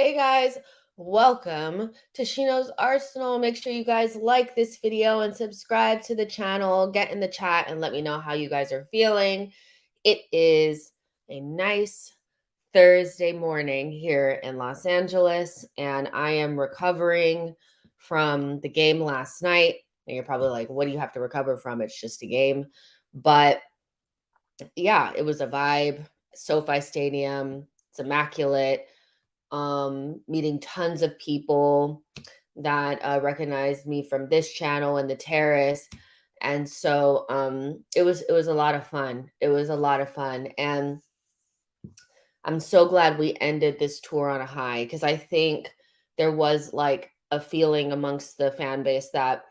Hey guys, welcome to Shino's Arsenal. Make sure you guys like this video and subscribe to the channel. Get in the chat and let me know how you guys are feeling. It is a nice Thursday morning here in Los Angeles, and I am recovering from the game last night. And you're probably like, what do you have to recover from? It's just a game. But yeah, it was a vibe. SoFi Stadium, it's immaculate. Meeting tons of people that recognized me from this channel and the terrace. And so it was a lot of fun. It was a lot of fun. And I'm so glad we ended this tour on a high, because I think there was like a feeling amongst the fan base that,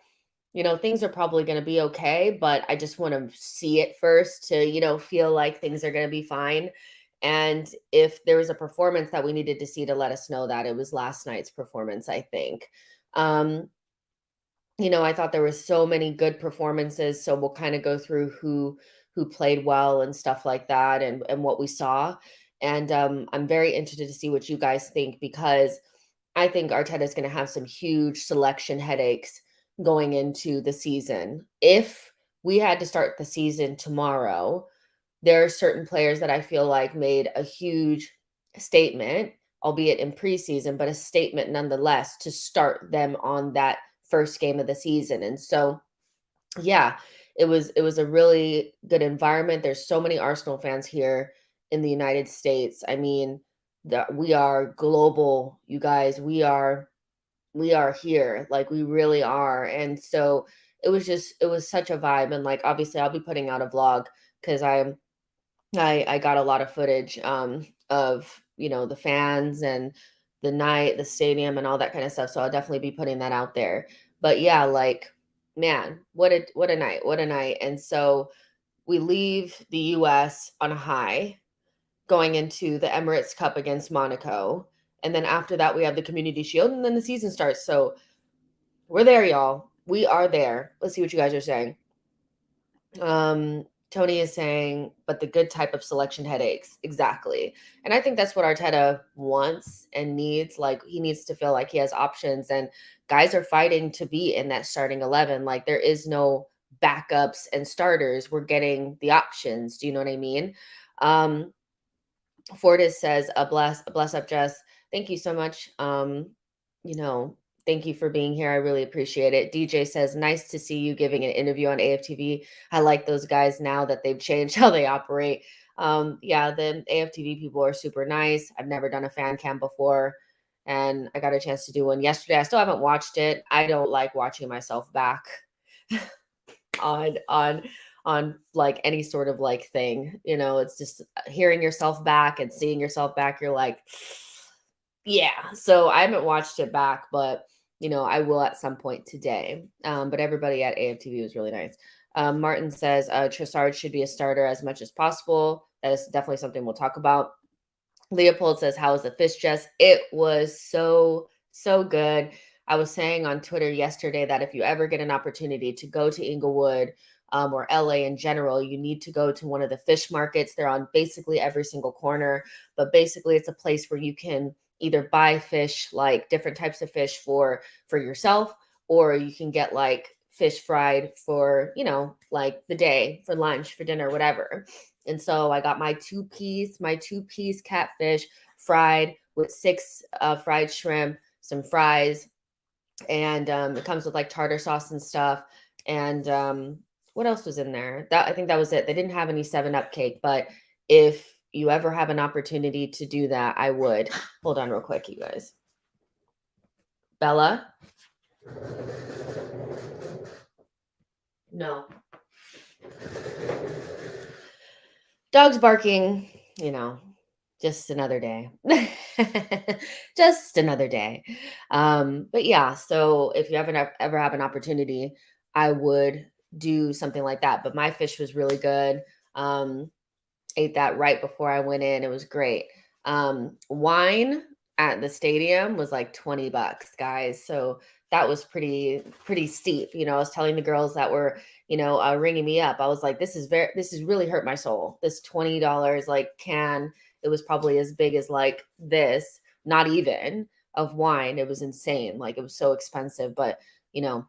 things are probably going to be okay, but I just want to see it first to, feel like things are going to be fine. And if there was a performance that we needed to see to let us know that, it was last night's performance, I think. Um, I thought there were so many good performances, so we'll kind of go through who played well and stuff like that, and what we saw. And I'm very interested to see what you guys think, because I think Arteta is going to have some huge selection headaches going into the season. If we had to start the season tomorrow, there are certain players that I feel like made a huge statement, albeit in preseason, but a statement nonetheless to start them on that first game of the season. And so, yeah, it was a really good environment. There's so many Arsenal fans here in the United States. I mean, we are global, you guys. We are here, like we really are. And so it was such a vibe. And like obviously I'll be putting out a vlog, because I got a lot of footage of the fans and the night, the stadium, and all that kind of stuff. So I'll definitely be putting that out there. But yeah, like, man, what a night, what a night. And so we leave the US on a high, going into the Emirates Cup against Monaco. And then after that, we have the Community Shield, and then the season starts. So we're there, y'all. We are there. Let's see what you guys are saying. Tony is saying, but the good type of selection headaches. Exactly. And I think that's what Arteta wants and needs. Like, he needs to feel like he has options, and guys are fighting to be in that starting 11. Like, there is no backups and starters. We're getting the options. Do you know what I mean? Um, Fortis says, a bless up, Jess. Thank you so much. You know, thank you for being here. I really appreciate it. DJ says, nice to see you giving an interview on AFTV. I like those guys now that they've changed how they operate. Yeah, the AFTV people are super nice. I've never done a fan cam before, and I got a chance to do one yesterday. I still haven't watched it. I don't like watching myself back on like any sort of like thing. It's just hearing yourself back and seeing yourself back. You're like, yeah. So I haven't watched it back, but I will at some point today. But everybody at AFTV was really nice. Martin says Trossard should be a starter as much as possible. That is definitely something we'll talk about. Leopold says, how was the fish, Jess? It was so good. I was saying on Twitter yesterday that if you ever get an opportunity to go to Inglewood, or LA in general, you need to go to one of the fish markets. They're on basically every single corner, but basically it's a place where you can either buy fish, like different types of fish for yourself, or you can get like fish fried for, like the day, for lunch, for dinner, whatever. And so I got my two-piece catfish fried with 6 fried shrimp, some fries, and it comes with like tartar sauce and stuff. And what else was in there? I think that was it. They didn't have any 7-Up cake, but if you ever have an opportunity to do that, I would. Hold on real quick, you guys. Bella? No. Dog's barking, just another day. Just another day. But yeah, so if you ever have an opportunity, I would do something like that. But my fish was really good. Ate that right before I went in. It was great. Wine at the stadium was like $20, guys. So that was pretty steep. I was telling the girls that were, ringing me up. I was like, this is really hurt my soul. This $20 like can, it was probably as big as like this, not even, of wine. It was insane. Like, it was so expensive, but you know,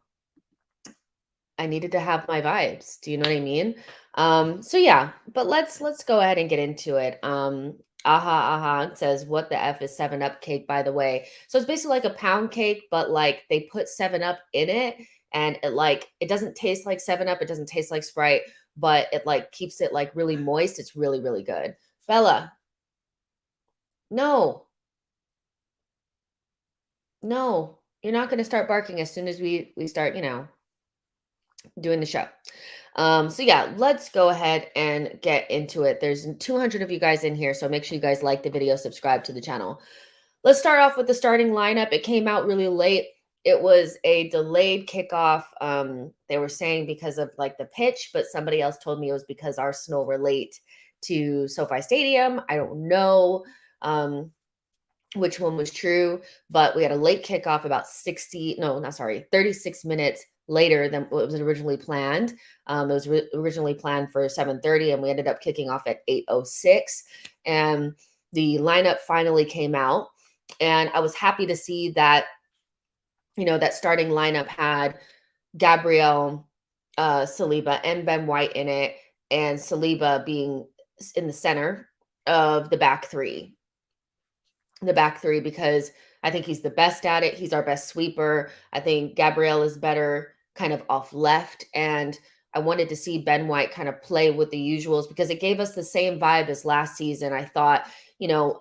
I needed to have my vibes. Do you know what I mean? So yeah, but let's go ahead and get into it. Aha says, what the F is 7 Up cake, by the way? So it's basically like a pound cake, but like they put 7 Up in it, and it doesn't taste like 7 Up, it doesn't taste like Sprite, but it like keeps it like really moist. It's really, really good. Bella, no, no, you're not gonna start barking as soon as we start, doing the show. So yeah, let's go ahead and get into it. There's 200 of you guys in here, so make sure you guys like the video, subscribe to the channel. Let's start off with the starting lineup. It came out really late. It was a delayed kickoff. They were saying because of like the pitch, but somebody else told me it was because Arsenal were late to SoFi Stadium. I don't know. Which one was true, but we had a late kickoff about 60, no, not sorry, 36 minutes later than what was originally planned. It was originally planned for 7:30, and we ended up kicking off at 8:06. And the lineup finally came out, and I was happy to see that, that starting lineup had Gabriel, Saliba, and Ben White in it, and Saliba being in the center of the back three, because I think he's the best at it. He's our best sweeper. I think Gabrielle is better kind of off left. And I wanted to see Ben White kind of play with the usuals because it gave us the same vibe as last season. I thought,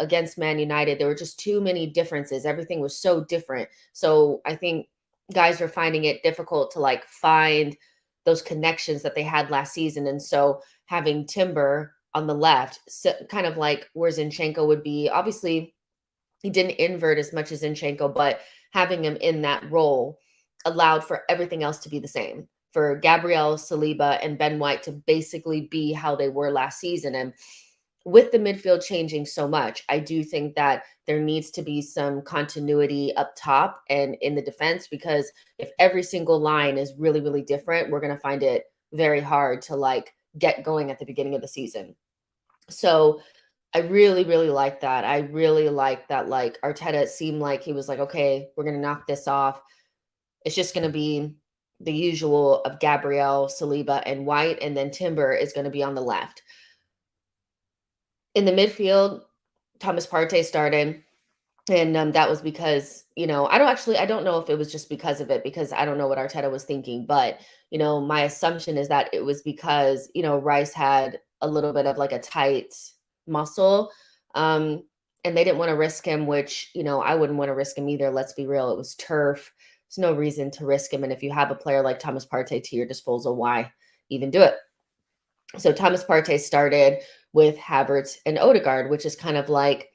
against Man United, there were just too many differences. Everything was so different. So I think guys are finding it difficult to like find those connections that they had last season. And so having Timber on the left, so kind of like where Zinchenko would be, obviously he didn't invert as much as Zinchenko, but having him in that role allowed for everything else to be the same. For Gabriel, Saliba, and Ben White to basically be how they were last season. And with the midfield changing so much, I do think that there needs to be some continuity up top and in the defense, because if every single line is really, really different, we're going to find it very hard to like get going at the beginning of the season. So I really, really like that. I really like that, like, Arteta seemed like he was like, "Okay, we're gonna knock this off. It's just gonna be the usual of Gabriel, Saliba, and White, and then Timber is gonna be on the left." In the midfield, Thomas Partey started. And that was because, I don't know if it was just because of it, because I don't know what Arteta was thinking, but my assumption is that it was because, Rice had a little bit of like a tight muscle. Um, and they didn't want to risk him, which, I wouldn't want to risk him either. Let's be real. It was turf. There's no reason to risk him. And if you have a player like Thomas Partey to your disposal, why even do it? So Thomas Partey started with Havertz and Odegaard, which is kind of like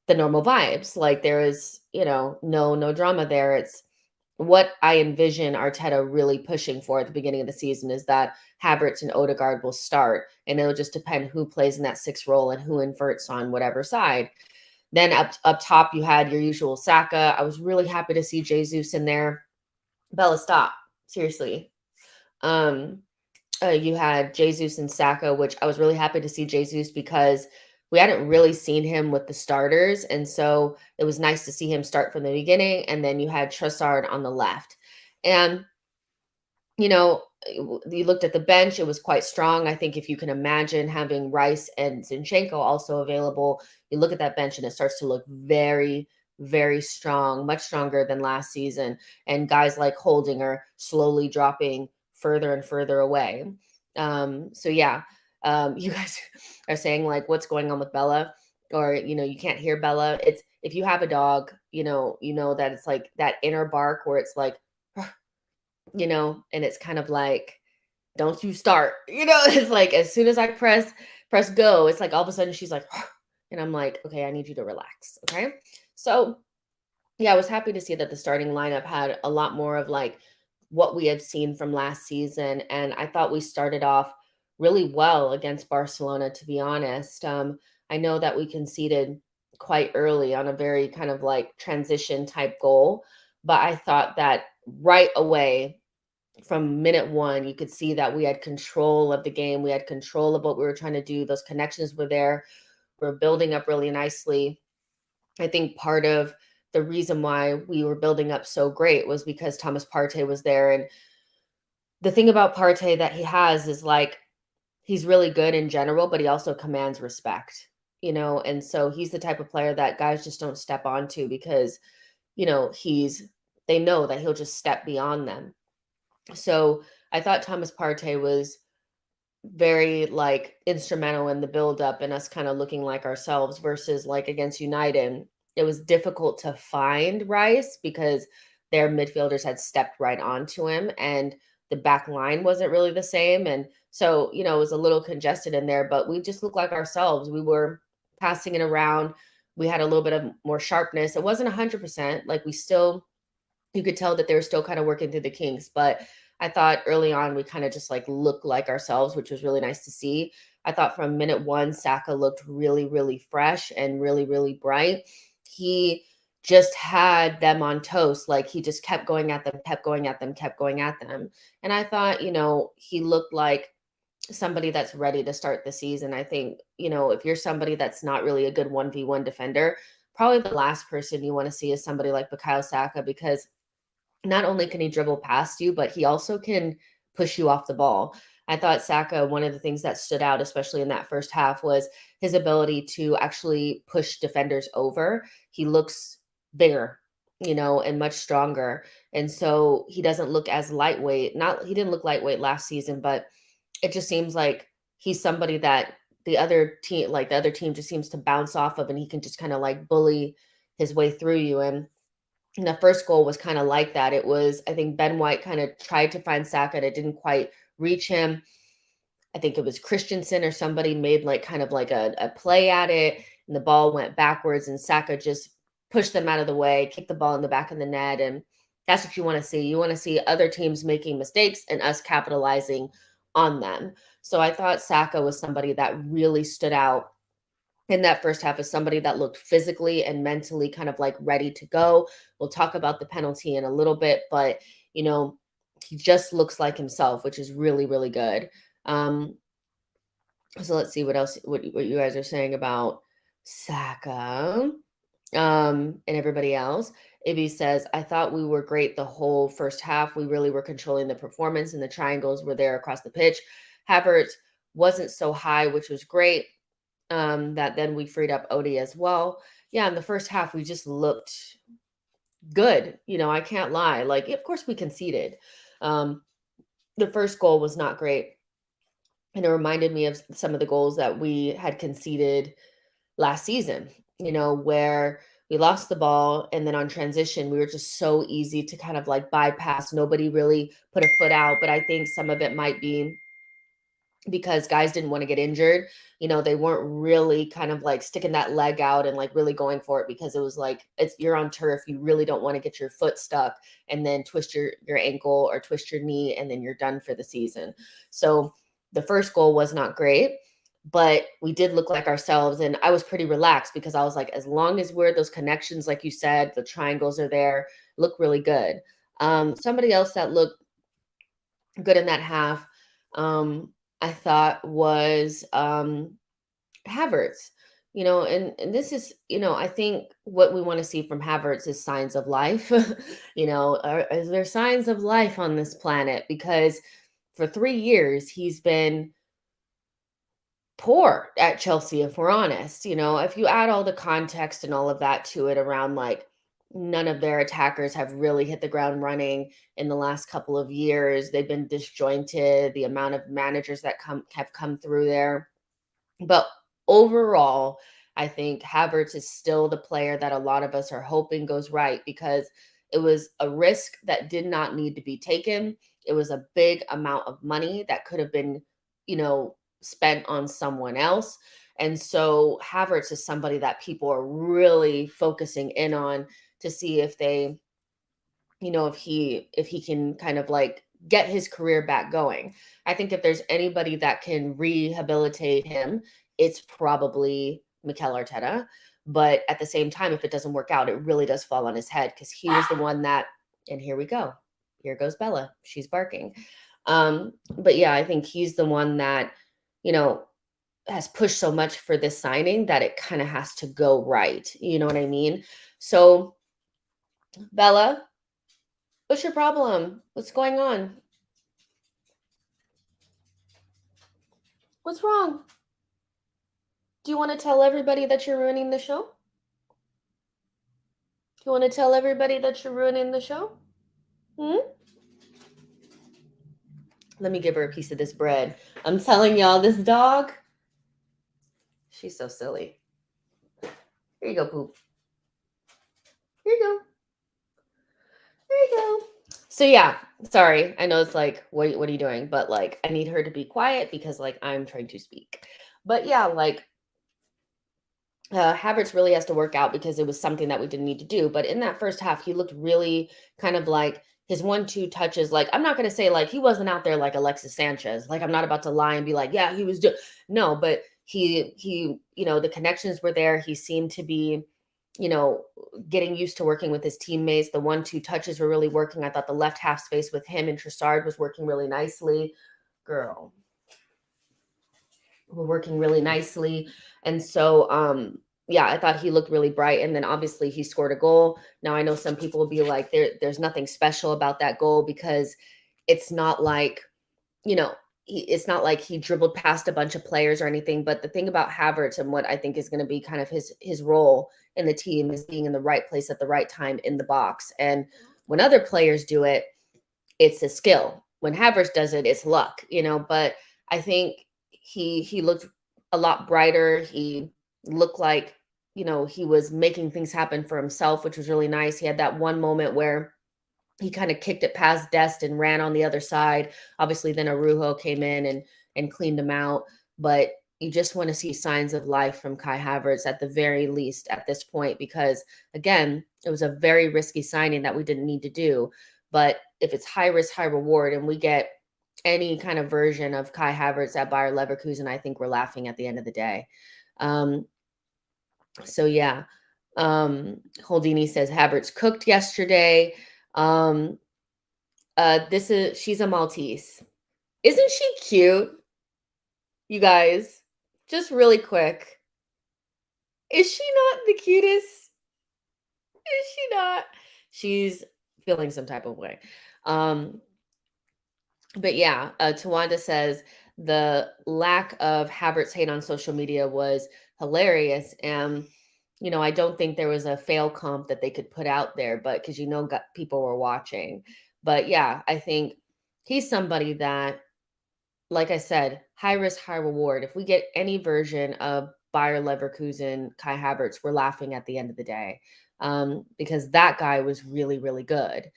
the normal vibes. Like there is, no drama there. It's what I envision Arteta really pushing for at the beginning of the season, is that Havertz and Odegaard will start, and it'll just depend who plays in that sixth role and who inverts on whatever side. Then up top, you had your usual Saka. I was really happy to see Jesus in there. Bella, stop. Seriously. Um, you had Jesus and Saka, which I was really happy to see Jesus because we hadn't really seen him with the starters. And so it was nice to see him start from the beginning. And then you had Trossard on the left. And you looked at the bench, it was quite strong. I think if you can imagine having Rice and Zinchenko also available, you look at that bench and it starts to look very, very strong, much stronger than last season. And guys like Holding are slowly dropping further and further away. So yeah, you guys are saying like, what's going on with Bella? Or, you can't hear Bella. It's, if you have a dog, you know that it's like that inner bark where it's like, and it's kind of like, don't you start, it's like as soon as I press go, it's like all of a sudden she's like, and I'm like, okay, I need you to relax. Okay. So yeah, I was happy to see that the starting lineup had a lot more of like what we had seen from last season. And I thought we started off really well against Barcelona, to be honest. I know that we conceded quite early on a very kind of like transition type goal, but I thought that right away from minute one, you could see that we had control of the game. We had control of what we were trying to do. Those connections were there. We're building up really nicely. I think part of the reason why we were building up so great was because Thomas Partey was there. And the thing about Partey that he has is like he's really good in general, but he also commands respect, and so he's the type of player that guys just don't step onto because, they know that he'll just step beyond them. So I thought Thomas Partey was very like instrumental in the buildup and us kind of looking like ourselves versus like against United. It was difficult to find Rice because their midfielders had stepped right onto him and the back line wasn't really the same. And so, it was a little congested in there, but we just looked like ourselves. We were passing it around. We had a little bit of more sharpness. It wasn't 100%. Like we still you could tell that they were still kind of working through the kinks. But I thought early on we kind of just like looked like ourselves, which was really nice to see. I thought from minute one, Saka looked really, really fresh and really, really bright. He just had them on toast. Like he just kept going at them, kept going at them, kept going at them. And I thought, he looked like somebody that's ready to start the season. I think, if you're somebody that's not really a good 1v1 defender, probably the last person you want to see is somebody like Bukayo Saka because not only can he dribble past you, but he also can push you off the ball. I thought Saka, one of the things that stood out, especially in that first half, was his ability to actually push defenders over. He looks bigger, and much stronger. And so he doesn't look as lightweight. He didn't look lightweight last season, but it just seems like he's somebody that the other team just seems to bounce off of and he can just kind of like bully his way through you. And the first goal was kind of like that. It was, I think Ben White kind of tried to find Saka and it didn't quite reach him. I think it was Christensen or somebody made like kind of like a play at it and the ball went backwards and Saka just pushed them out of the way, kicked the ball in the back of the net. And that's what you want to see. You want to see other teams making mistakes and us capitalizing on them. So I thought Saka was somebody that really stood out in that first half as somebody that looked physically and mentally kind of like ready to go. We'll talk about the penalty in a little bit, but he just looks like himself, which is really, really good. So let's see what else what you guys are saying about Saka and everybody else. Ibby says, I thought we were great the whole first half. We really were controlling the performance and the triangles were there across the pitch. Havertz wasn't so high, which was great. That then we freed up Odie as well. Yeah, in the first half, we just looked good. I can't lie. Like, of course, we conceded. The first goal was not great. And it reminded me of some of the goals that we had conceded last season, where we lost the ball. And then on transition, we were just so easy to kind of like bypass. Nobody really put a foot out. But I think some of it might be because guys didn't want to get injured. They weren't really kind of like sticking that leg out and like really going for it because it was like you're on turf. You really don't want to get your foot stuck and then twist your ankle or twist your knee and then you're done for the season. So the first goal was not great, but we did look like ourselves. And I was pretty relaxed because I was like, as long as we're those connections, like you said, the triangles are there, look really good. Somebody else that looked good in that half, I thought was Havertz, and this is, I think what we want to see from Havertz is signs of life. Is there signs of life on this planet? Because for 3 years, he's been poor at Chelsea, if we're honest. If you add all the context and all of that to it around like none of their attackers have really hit the ground running in the last couple of years. They've been disjointed, the amount of managers that have come through there. But overall, I think Havertz is still the player that a lot of us are hoping goes right because it was a risk that did not need to be taken. It was a big amount of money that could have been, spent on someone else. And so Havertz is somebody that people are really focusing in on to see if they, if he can kind of like get his career back going. I think if there's anybody that can rehabilitate him, it's probably Mikel Arteta. But at the same time, if it doesn't work out, it really does fall on his head because he was the one that, and here we go. Here goes Bella. She's barking. But yeah, I think he's the one that, has pushed so much for this signing that it kind of has to go right. You know what I mean? So, Bella, what's your problem? What's going on? What's wrong? Do you want to tell everybody that you're ruining the show? Do you want to tell everybody that you're ruining the show? Hmm? Let me give her a piece of this bread. I'm telling y'all, this dog, she's so silly. Here you go, Poop. Here you go. Here you go. So yeah, sorry. I know it's like, what are you doing? But like, I need her to be quiet because like I'm trying to speak. But yeah, like Havertz really has to work out because it was something that we didn't need to do. But in that first half, he looked really kind of like his 1-2 touches. Like, I'm not going to say like he wasn't out there like Alexis Sanchez. Like, I'm not about to lie and be like, yeah, he was doing. No, but the connections were there. He seemed to be, getting used to working with his teammates. The 1-2 touches were really working. I thought the left half space with him and Trossard was working really nicely. Girl, we're working really nicely. And so, yeah, I thought he looked really bright. And then obviously he scored a goal. Now I know some people will be like, there's nothing special about that goal because it's not like, it's not like he dribbled past a bunch of players or anything. But the thing about Havertz and what I think is going to be kind of his role in the team is being in the right place at the right time in the box. And when other players do it, it's a skill. When Havertz does it, it's luck, but I think he looked a lot brighter. He looked like, he was making things happen for himself, which was really nice. He had that one moment where he kind of kicked it past Dest and ran on the other side. Obviously, then Arujo came in and cleaned him out. But you just want to see signs of life from Kai Havertz at the very least at this point, because again, it was a very risky signing that we didn't need to do. But if it's high risk, high reward, and we get any kind of version of Kai Havertz at Bayer Leverkusen, I think we're laughing at the end of the day. So yeah. Holdini says Havertz cooked yesterday. She's a Maltese. Isn't she cute? You guys, just really quick. Is she not the cutest? Is she not? She's feeling some type of way. But yeah, Tawanda says the lack of Havertz hate on social media was hilarious. And, I don't think there was a fail comp that they could put out there, but because, people were watching. But yeah, I think he's somebody that, like I said, high risk, high reward. If we get any version of Bayer Leverkusen, Kai Havertz, we're laughing at the end of the day, because that guy was really, really good.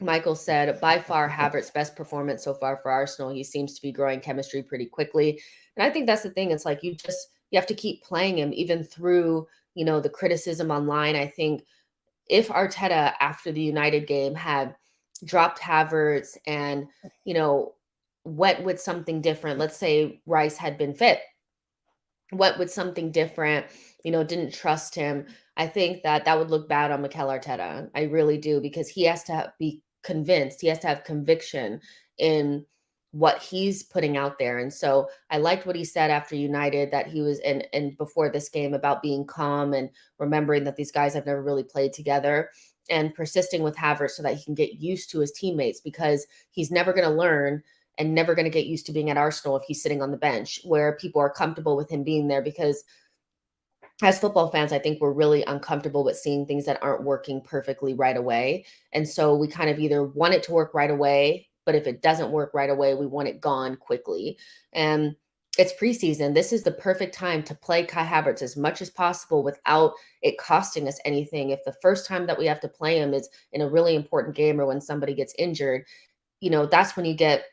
Michael said, by far, Havertz's best performance so far for Arsenal. He seems to be growing chemistry pretty quickly. And I think that's the thing. It's like you have to keep playing him even through, the criticism online. I think if Arteta after the United game had dropped Havertz and, went with something different, let's say Rice had been fit, went with something different, didn't trust him, I think that would look bad on Mikel Arteta. I really do, because he has to be convinced. He has to have conviction in what he's putting out there. And so I liked what he said after United, that he was and before this game, about being calm and remembering that these guys have never really played together, and persisting with Havertz so that he can get used to his teammates, because he's never going to learn and never going to get used to being at Arsenal if he's sitting on the bench where people are comfortable with him being there. Because as football fans, I think we're really uncomfortable with seeing things that aren't working perfectly right away. And so we kind of either want it to work right away, but if it doesn't work right away, we want it gone quickly. And it's preseason. This is the perfect time to play Kai Havertz as much as possible without it costing us anything. If the first time that we have to play him is in a really important game or when somebody gets injured, that's when you get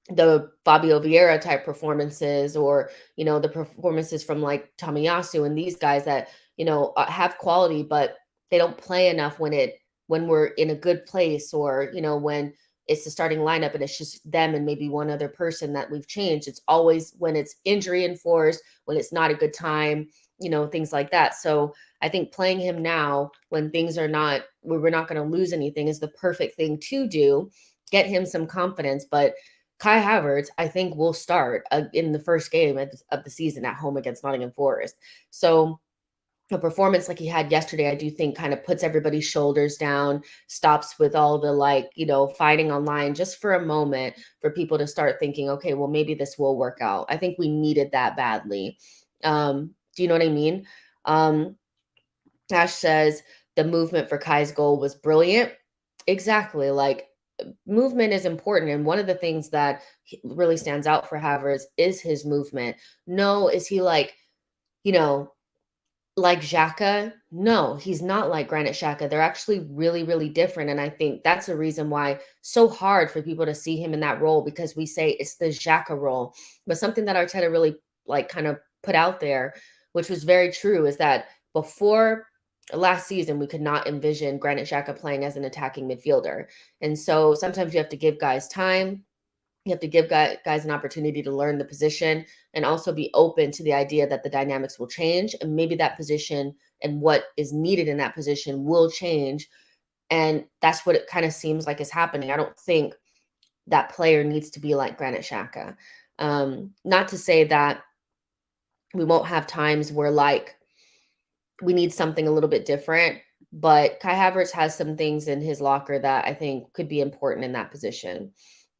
the Fabio Vieira type performances, or, the performances from like Tomiyasu and these guys that, have quality, but they don't play enough when we're in a good place, or, when it's the starting lineup and it's just them and maybe one other person that we've changed. It's always when it's injury enforced, when it's not a good time, things like that. So I think playing him now when things are not, where we're not going to lose anything, is the perfect thing to do. Get him some confidence. But Kai Havertz, I think, will start in the first game of the season at home against Nottingham Forest. So a performance like he had yesterday, I do think kind of puts everybody's shoulders down, stops with all the like, fighting online just for a moment for people to start thinking, okay, well, maybe this will work out. I think we needed that badly. Do you know what I mean? Um, Ash says the movement for Kai's goal was brilliant. Exactly. Like movement is important. And one of the things that really stands out for Havertz is his movement. No, is he you know, like Xhaka? No, he's not like Granit Xhaka. They're actually really, really different. And I think that's the reason why so hard for people to see him in that role, because we say it's the Xhaka role. But something that Arteta really kind of put out there, which was very true, is that before last season, we could not envision Granit Xhaka playing as an attacking midfielder. And so sometimes you have to give guys time. You have to give guys an opportunity to learn the position and also be open to the idea that the dynamics will change. And maybe that position and what is needed in that position will change. And that's what it kind of seems like is happening. I don't think that player needs to be like Granit Xhaka. Not to say that we won't have times where we need something a little bit different, but Kai Havertz has some things in his locker that I think could be important in that position.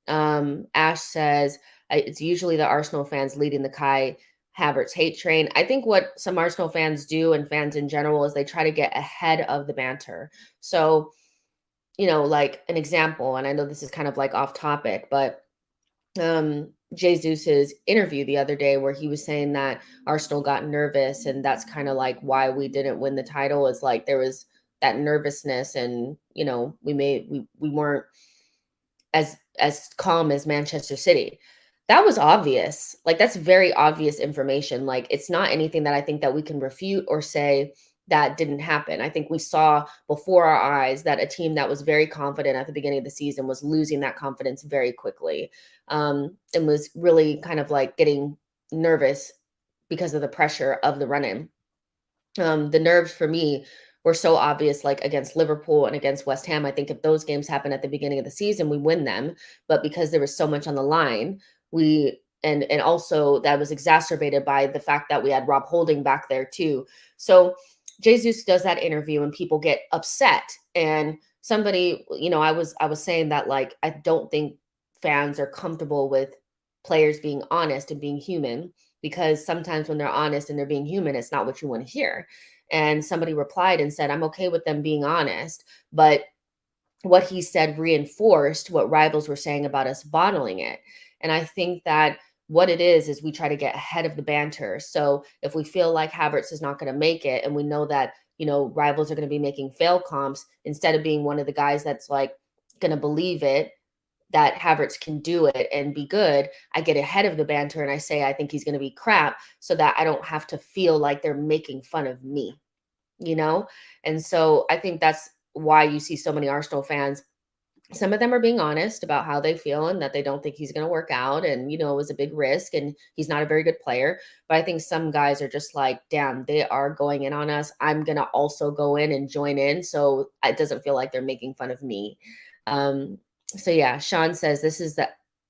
Ash says it's usually the Arsenal fans leading the Kai Havertz hate train. I think what some Arsenal fans do, and fans in general, is they try to get ahead of the banter. So, like an example, and I know this is kind of like off topic, but Jesus's interview the other day where he was saying that Arsenal got nervous, and that's kind of like why we didn't win the title, is like there was that nervousness, and we weren't as calm as Manchester City. That was obvious. Like that's very obvious information. Like it's not anything that I think that we can refute or say that didn't happen. I think we saw before our eyes that a team that was very confident at the beginning of the season was losing that confidence very quickly, and was really kind of like getting nervous because of the pressure of the run-in. The nerves for me were so obvious, like against Liverpool and against West Ham. I think if those games happen at the beginning of the season, we win them. But because there was so much on the line, we and also that was exacerbated by the fact that we had Rob Holding back there too. So Jesus does that interview and people get upset. And somebody, I was saying that like I don't think fans are comfortable with players being honest and being human, because sometimes when they're honest and they're being human, it's not what you want to hear. And somebody replied and said, I'm okay with them being honest, but what he said reinforced what rivals were saying about us bottling it. And I think that what it is we try to get ahead of the banter. So if we feel like Havertz is not going to make it, and we know that, rivals are going to be making fail comps, instead of being one of the guys that's like going to believe it, that Havertz can do it and be good, I get ahead of the banter and I say I think he's going to be crap, so that I don't have to feel like they're making fun of me, you know? And so I think that's why you see so many Arsenal fans. Some of them are being honest about how they feel and that they don't think he's going to work out. And, it was a big risk and he's not a very good player. But I think some guys are just like, damn, they are going in on us. I'm going to also go in and join in. So it doesn't feel like they're making fun of me. So yeah, Sean says is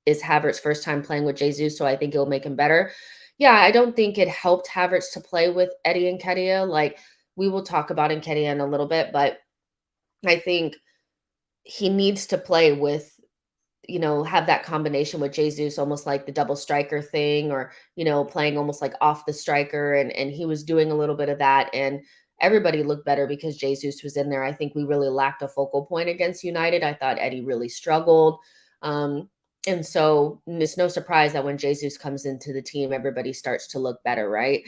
Havertz's first time playing with Jesus, so I think it'll make him better. Yeah, I don't think it helped Havertz to play with Eddie and Nketiah. Like we will talk about Nketiah in a little bit, but I think he needs to play with, have that combination with Jesus, almost like the double striker thing, or, playing almost like off the striker. And he was doing a little bit of that. And everybody looked better because Jesus was in there. I think we really lacked a focal point against United. I thought Eddie really struggled. And so it's no surprise that when Jesus comes into the team, everybody starts to look better, right?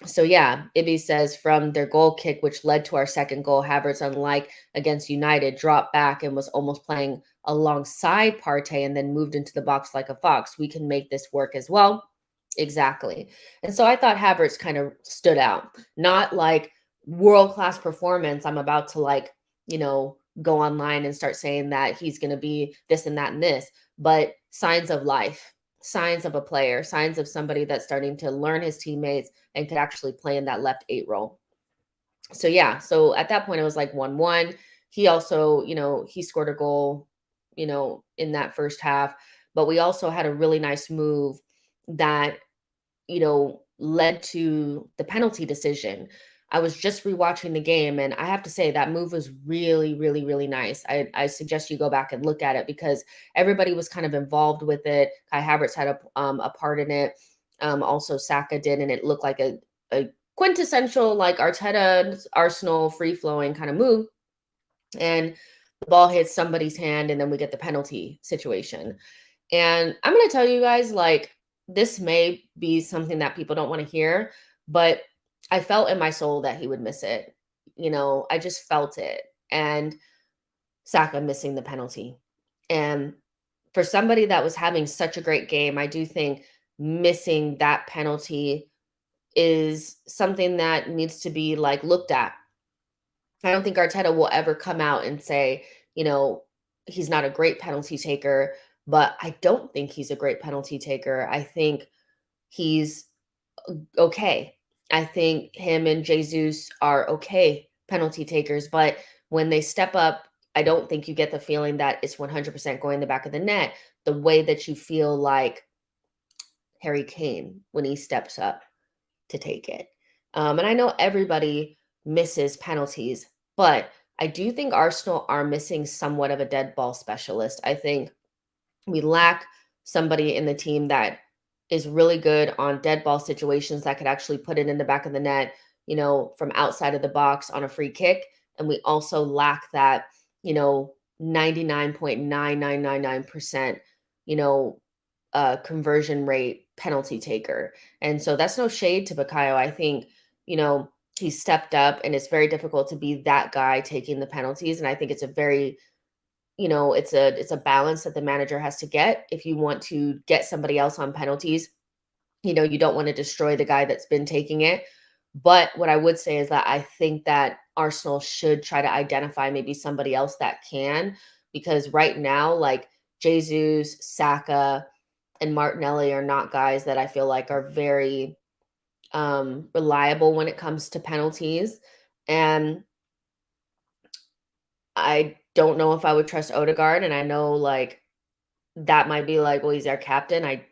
So yeah, Ibby says from their goal kick, which led to our second goal, Havertz, unlike against United, dropped back and was almost playing alongside Partey and then moved into the box like a fox. We can make this work as well. Exactly. And so I thought Havertz kind of stood out, not like world-class performance. I'm about to go online and start saying that he's going to be this and that and this, but signs of life, signs of a player, signs of somebody that's starting to learn his teammates and could actually play in that left 8 role. So yeah, so at that point it was like 1-1. He also, he scored a goal in that first half. But we also had a really nice move that, led to the penalty decision. I was just rewatching the game, and I have to say that move was really, really, really nice. I suggest you go back and look at it because everybody was kind of involved with it. Kai Havertz had a part in it. Also, Saka did, and it looked like a quintessential like Arteta Arsenal free flowing kind of move. And the ball hits somebody's hand, and then we get the penalty situation. And I'm going to tell you guys, like, this may be something that people don't want to hear, but I felt in my soul that he would miss it. I just felt it. And Saka missing the penalty. And for somebody that was having such a great game, I do think missing that penalty is something that needs to be like looked at. I don't think Arteta will ever come out and say, you know, he's not a great penalty taker, but I don't think he's a great penalty taker. I think he's okay. I think him and Jesus are okay penalty takers, but when they step up, I don't think you get the feeling that it's 100% going in the back of the net the way that you feel like Harry Kane when he steps up to take it. And I know everybody misses penalties, but I do think Arsenal are missing somewhat of a dead ball specialist. I think we lack somebody in the team that is really good on dead ball situations that could actually put it in the back of the net, from outside of the box on a free kick. And we also lack that, 99.9999%, you know, conversion rate penalty taker. And so that's no shade to Bakayo. I think, he stepped up and it's very difficult to be that guy taking the penalties. And I think it's a very, it's a balance that the manager has to get. If you want to get somebody else on penalties, you don't want to destroy the guy that's been taking it. But what I would say is that I think that Arsenal should try to identify maybe somebody else that can, because right now, like Jesus, Saka, and Martinelli are not guys that I feel like are very reliable when it comes to penalties. And I don't know if I would trust Odegaard. And I know like that might be like, well, he's our captain. I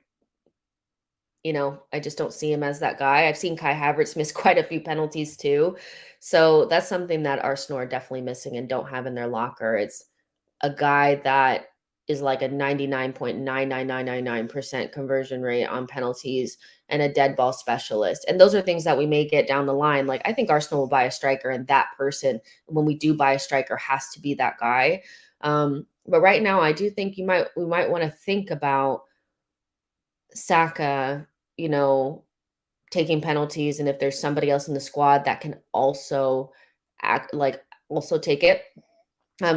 just don't see him as that guy. I've seen Kai Havertz miss quite a few penalties too. So that's something that Arsenal are definitely missing and don't have in their locker. It's a guy that is like a 99.99999% conversion rate on penalties and a dead ball specialist. And those are things that we may get down the line. Like I think Arsenal will buy a striker, and that person, when we do buy a striker, has to be that guy. But right now I do think we might want to think about Saka, you know, taking penalties, and if there's somebody else in the squad that can also also take it.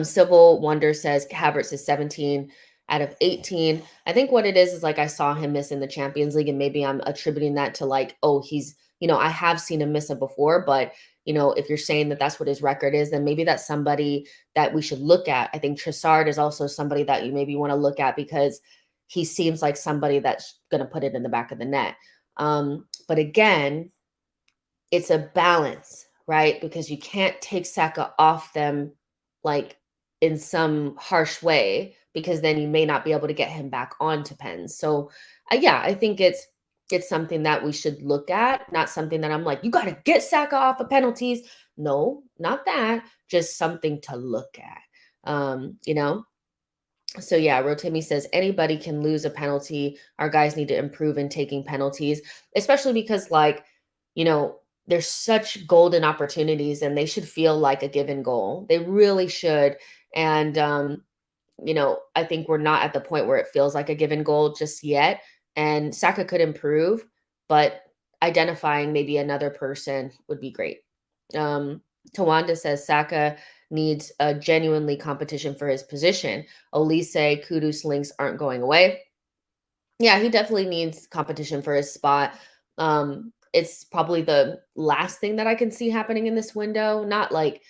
Civil Wonder says Havertz is 17 out of 18. I think what it is like I saw him miss in the Champions League, and maybe I'm attributing that to like, oh, he's, I have seen him miss it before, but if you're saying that that's what his record is, then maybe that's somebody that we should look at. I think Trossard is also somebody that you maybe want to look at because he seems like somebody that's going to put it in the back of the net. But again, it's a balance, right? Because you can't take Saka off them like in some harsh way, because then you may not be able to get him back onto pens. So yeah, I think it's something that we should look at, not something that I'm like, you got to get Saka off of penalties. No, not that, just something to look at. So yeah, Rotimi says anybody can lose a penalty. Our guys need to improve in taking penalties, especially because there's such golden opportunities and they should feel like a given goal. They really should. And I think we're not at the point where it feels like a given goal just yet. And Saka could improve, but identifying maybe another person would be great. Tawanda says Saka needs a genuinely competition for his position. Olise, Kudus links aren't going away. Yeah, he definitely needs competition for his spot. It's probably the last thing that I can see happening in this window. Not like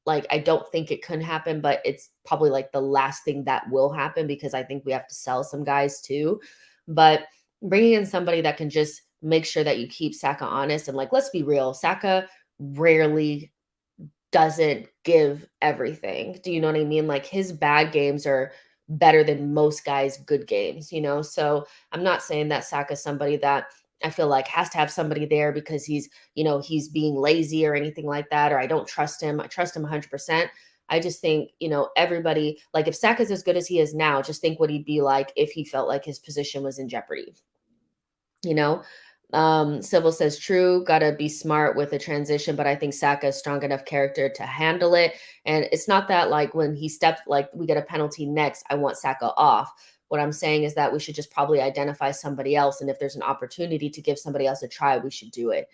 I don't think it couldn't happen, but it's probably like the last thing that will happen because I think we have to sell some guys too. But bringing in somebody that can just make sure that you keep Saka honest, and like, let's be real, Saka rarely doesn't give everything. Do you know what I mean? Like his bad games are better than most guys' good games, you know? So I'm not saying that Saka's somebody that I feel like has to have somebody there because he's being lazy or anything like that, or I don't trust him. I trust him 100%. I just think, everybody, like if Saka's as good as he is now, just think what he'd be like if he felt like his position was in jeopardy, you know? Sybil says true, gotta be smart with the transition, but I think Saka is strong enough character to handle it. And it's not that like when he stepped, like we get a penalty next, I want Saka off. What I'm saying is that we should just probably identify somebody else. And if there's an opportunity to give somebody else a try, we should do it.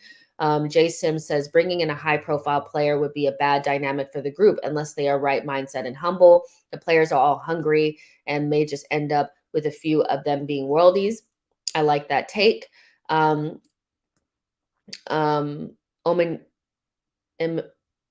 Jay Sims says bringing in a high profile player would be a bad dynamic for the group unless they are right mindset and humble. The players are all hungry and may just end up with a few of them being worldies. I like that take. Um, Omen Em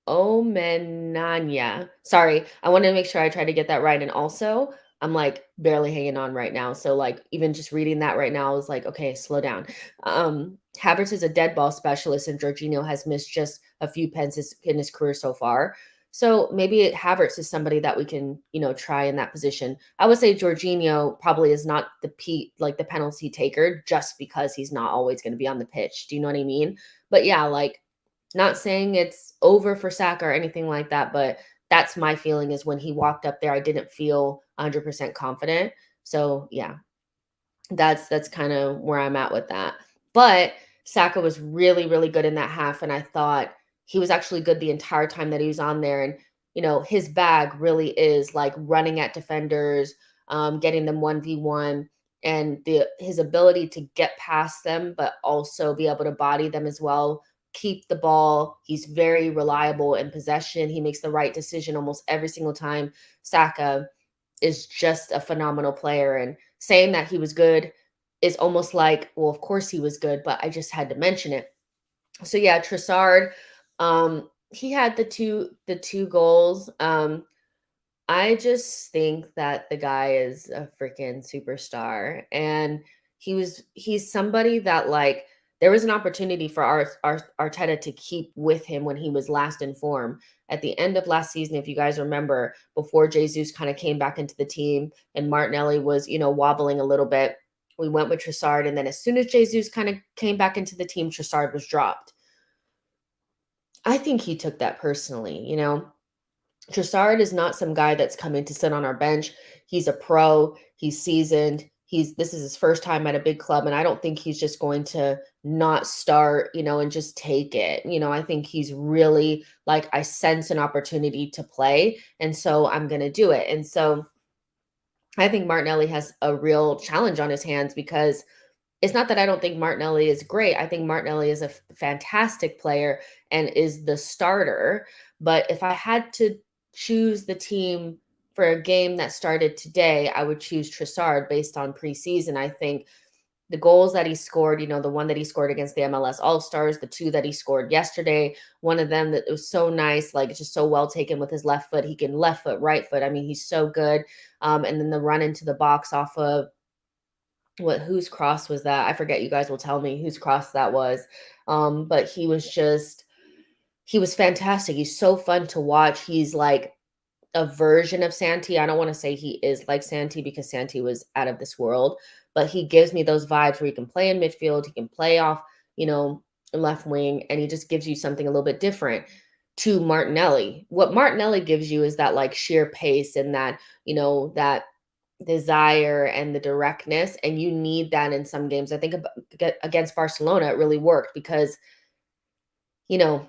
Omenanya. Sorry, I wanted to make sure I tried to get that right, and also, I'm, like, barely hanging on right now, so, like, even just reading that right now, I was like, "Okay, slow down." Havertz is a dead ball specialist, and Jorginho has missed just a few pens in his career so far. So, maybe Havertz is somebody that we can, try in that position. I would say Jorginho probably is not the penalty taker just because he's not always gonna be on the pitch. Do you know what I mean? But, yeah, like, not saying it's over for Saka or anything like that, but that's my feeling is when he walked up there, I didn't feel 100% confident. So, yeah, that's kind of where I'm at with that. But Saka was really, really good in that half. And I thought he was actually good the entire time that he was on there. And, his bag really is like running at defenders, getting them 1v1, and his ability to get past them, but also be able to body them as well. Keep the ball. He's very reliable in possession. He makes the right decision almost every single time. Saka is just a phenomenal player. And saying that he was good is almost like, well, of course he was good, but I just had to mention it. So yeah, Trossard, he had the two goals. I just think that the guy is a freaking superstar, and he's somebody that like there was an opportunity for our Arteta to keep with him when he was last in form. At the end of last season, if you guys remember, before Jesus kind of came back into the team and Martinelli was, wobbling a little bit, we went with Trossard, and then as soon as Jesus kind of came back into the team, Trossard was dropped. I think he took that personally. Trossard is not some guy that's coming to sit on our bench. He's a pro. He's seasoned. This is his first time at a big club, and I don't think he's just going to not start, and just take it. I think he's really like I sense an opportunity to play, and so I'm going to do it. And so I think Martinelli has a real challenge on his hands because it's not that I don't think Martinelli is great. I think Martinelli is a fantastic player and is the starter. But if I had to choose the team for a game that started today, I would choose Trossard based on preseason. I think the goals that he scored, the one that he scored against the MLS All Stars, the two that he scored yesterday, one of them that was so nice, like just so well taken with his left foot. He can left foot, right foot. I mean, he's so good. And then the run into the box off of whose cross was that? I forget, you guys will tell me whose cross that was. But he was fantastic. He's so fun to watch. He's like a version of Santi. I don't want to say he is like Santi because Santi was out of this world, but he gives me those vibes where he can play in midfield, he can play off, left wing, and he just gives you something a little bit different to Martinelli. What Martinelli gives you is that like sheer pace and that desire and the directness, and you need that in some games. I think against Barcelona it really worked because you know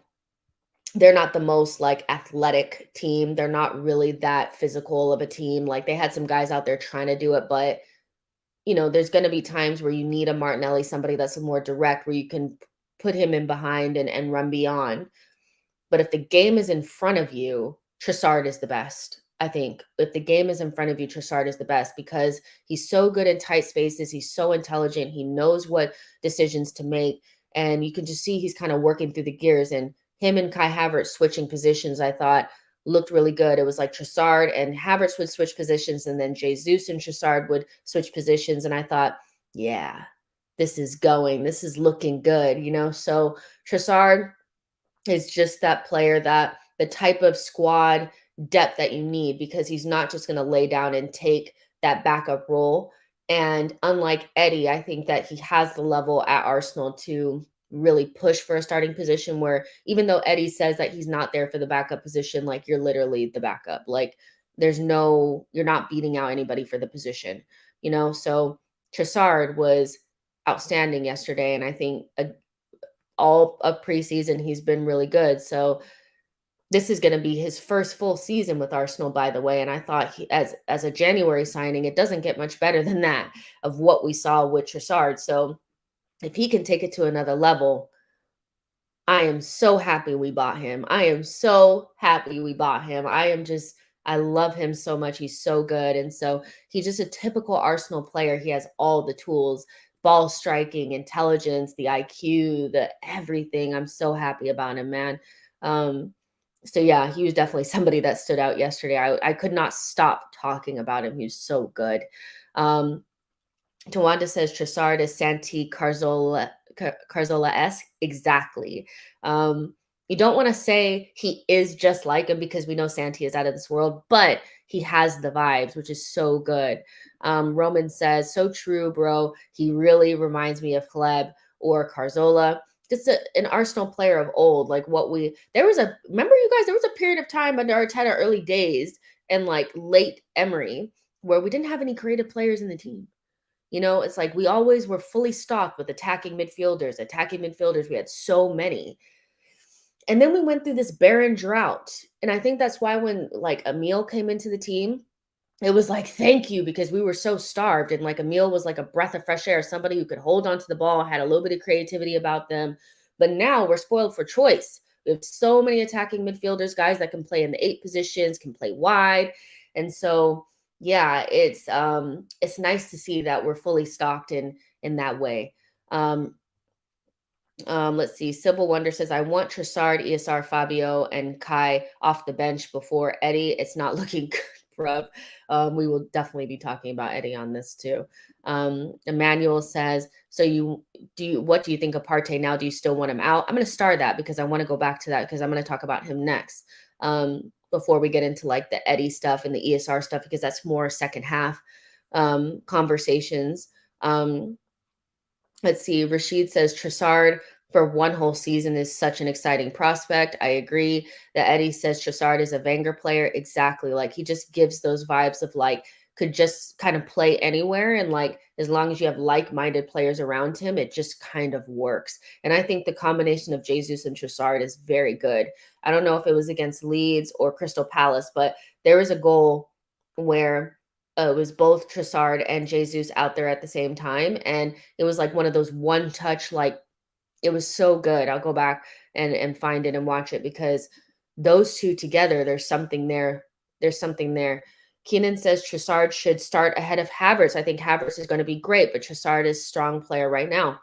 they're not the most like athletic team. They're not really that physical of a team. Like they had some guys out there trying to do it, but there's going to be times where you need a Martinelli, somebody that's more direct, where you can put him in behind and run beyond. But if the game is in front of you, Trossard is the best. I think if the game is in front of you, Trossard is the best because he's so good in tight spaces. He's so intelligent. He knows what decisions to make. And you can just see he's kind of working through the gears. And him and Kai Havertz switching positions, I thought looked really good. It was like Trossard and Havertz would switch positions, and then Jesus and Trossard would switch positions. And I thought, yeah, this is looking good. So Trossard is just that player, that the type of squad depth that you need, because he's not just going to lay down and take that backup role. And unlike Eddie, I think that he has the level at Arsenal to really push for a starting position, where even though Eddie says that he's not there for the backup position, like, you're literally the backup. Like, you're not beating out anybody for the position, you know? So Trossard was outstanding yesterday. And I think all of preseason, he's been really good. So this is going to be his first full season with Arsenal, by the way. And I thought as a January signing, it doesn't get much better than that of what we saw with Trossard. So if he can take it to another level, I am so happy we bought him. I am so happy we bought him. I love him so much. He's so good. And so he's just a typical Arsenal player. He has all the tools, ball striking, intelligence, the IQ, the everything. I'm so happy about him, man. Um, so yeah, he was definitely somebody that stood out yesterday. I could not stop talking about him. He was so good. Um, Tawanda says Trossard is Santi Carzola-esque. Exactly. You don't want to say he is just like him, because we know Santi is out of this world, but he has the vibes, which is so good. Roman says, so true, bro. He really reminds me of Caleb or Carzola. Just an Arsenal player of old. Like, remember you guys, there was a period of time under Arteta early days and like late Emery where we didn't have any creative players in the team. You know, it's like we always were fully stocked with attacking midfielders. We had so many. And then we went through this barren drought. And I think that's why when like Emil came into the team, it was like, thank you, because we were so starved. And like Emil was like a breath of fresh air, somebody who could hold on to the ball, had a little bit of creativity about them. But now we're spoiled for choice. We have so many attacking midfielders, guys that can play in the 8 positions, can play wide. And so yeah, it's nice to see that we're fully stocked in that way. Let's see. Civil Wonder says, I want Trossard, ESR, Fabio, and Kai off the bench before Eddie. It's not looking good, bro. We will definitely be talking about Eddie on this too. Emmanuel says, so what do you think of Partey now? Do you still want him out? I'm going to start that because I want to go back to that, because I'm going to talk about him next. Before we get into like the Eddie stuff and the ESR stuff, because that's more second half conversations. Let's see. Rashid says Trossard for one whole season is such an exciting prospect. I agree. That Eddie says Trossard is a Wenger player. Exactly. Like, he just gives those vibes of like, could just kind of play anywhere. And like, as long as you have like-minded players around him, it just kind of works. And I think the combination of Jesus and Trossard is very good. I don't know if it was against Leeds or Crystal Palace, but there was a goal where it was both Trossard and Jesus out there at the same time. And it was like one of those one touch, like, it was so good. I'll go back and find it and watch it, because those two together, there's something there. There's something there. Keenan says Trossard should start ahead of Havertz. I think Havertz is going to be great, but Trossard is a strong player right now.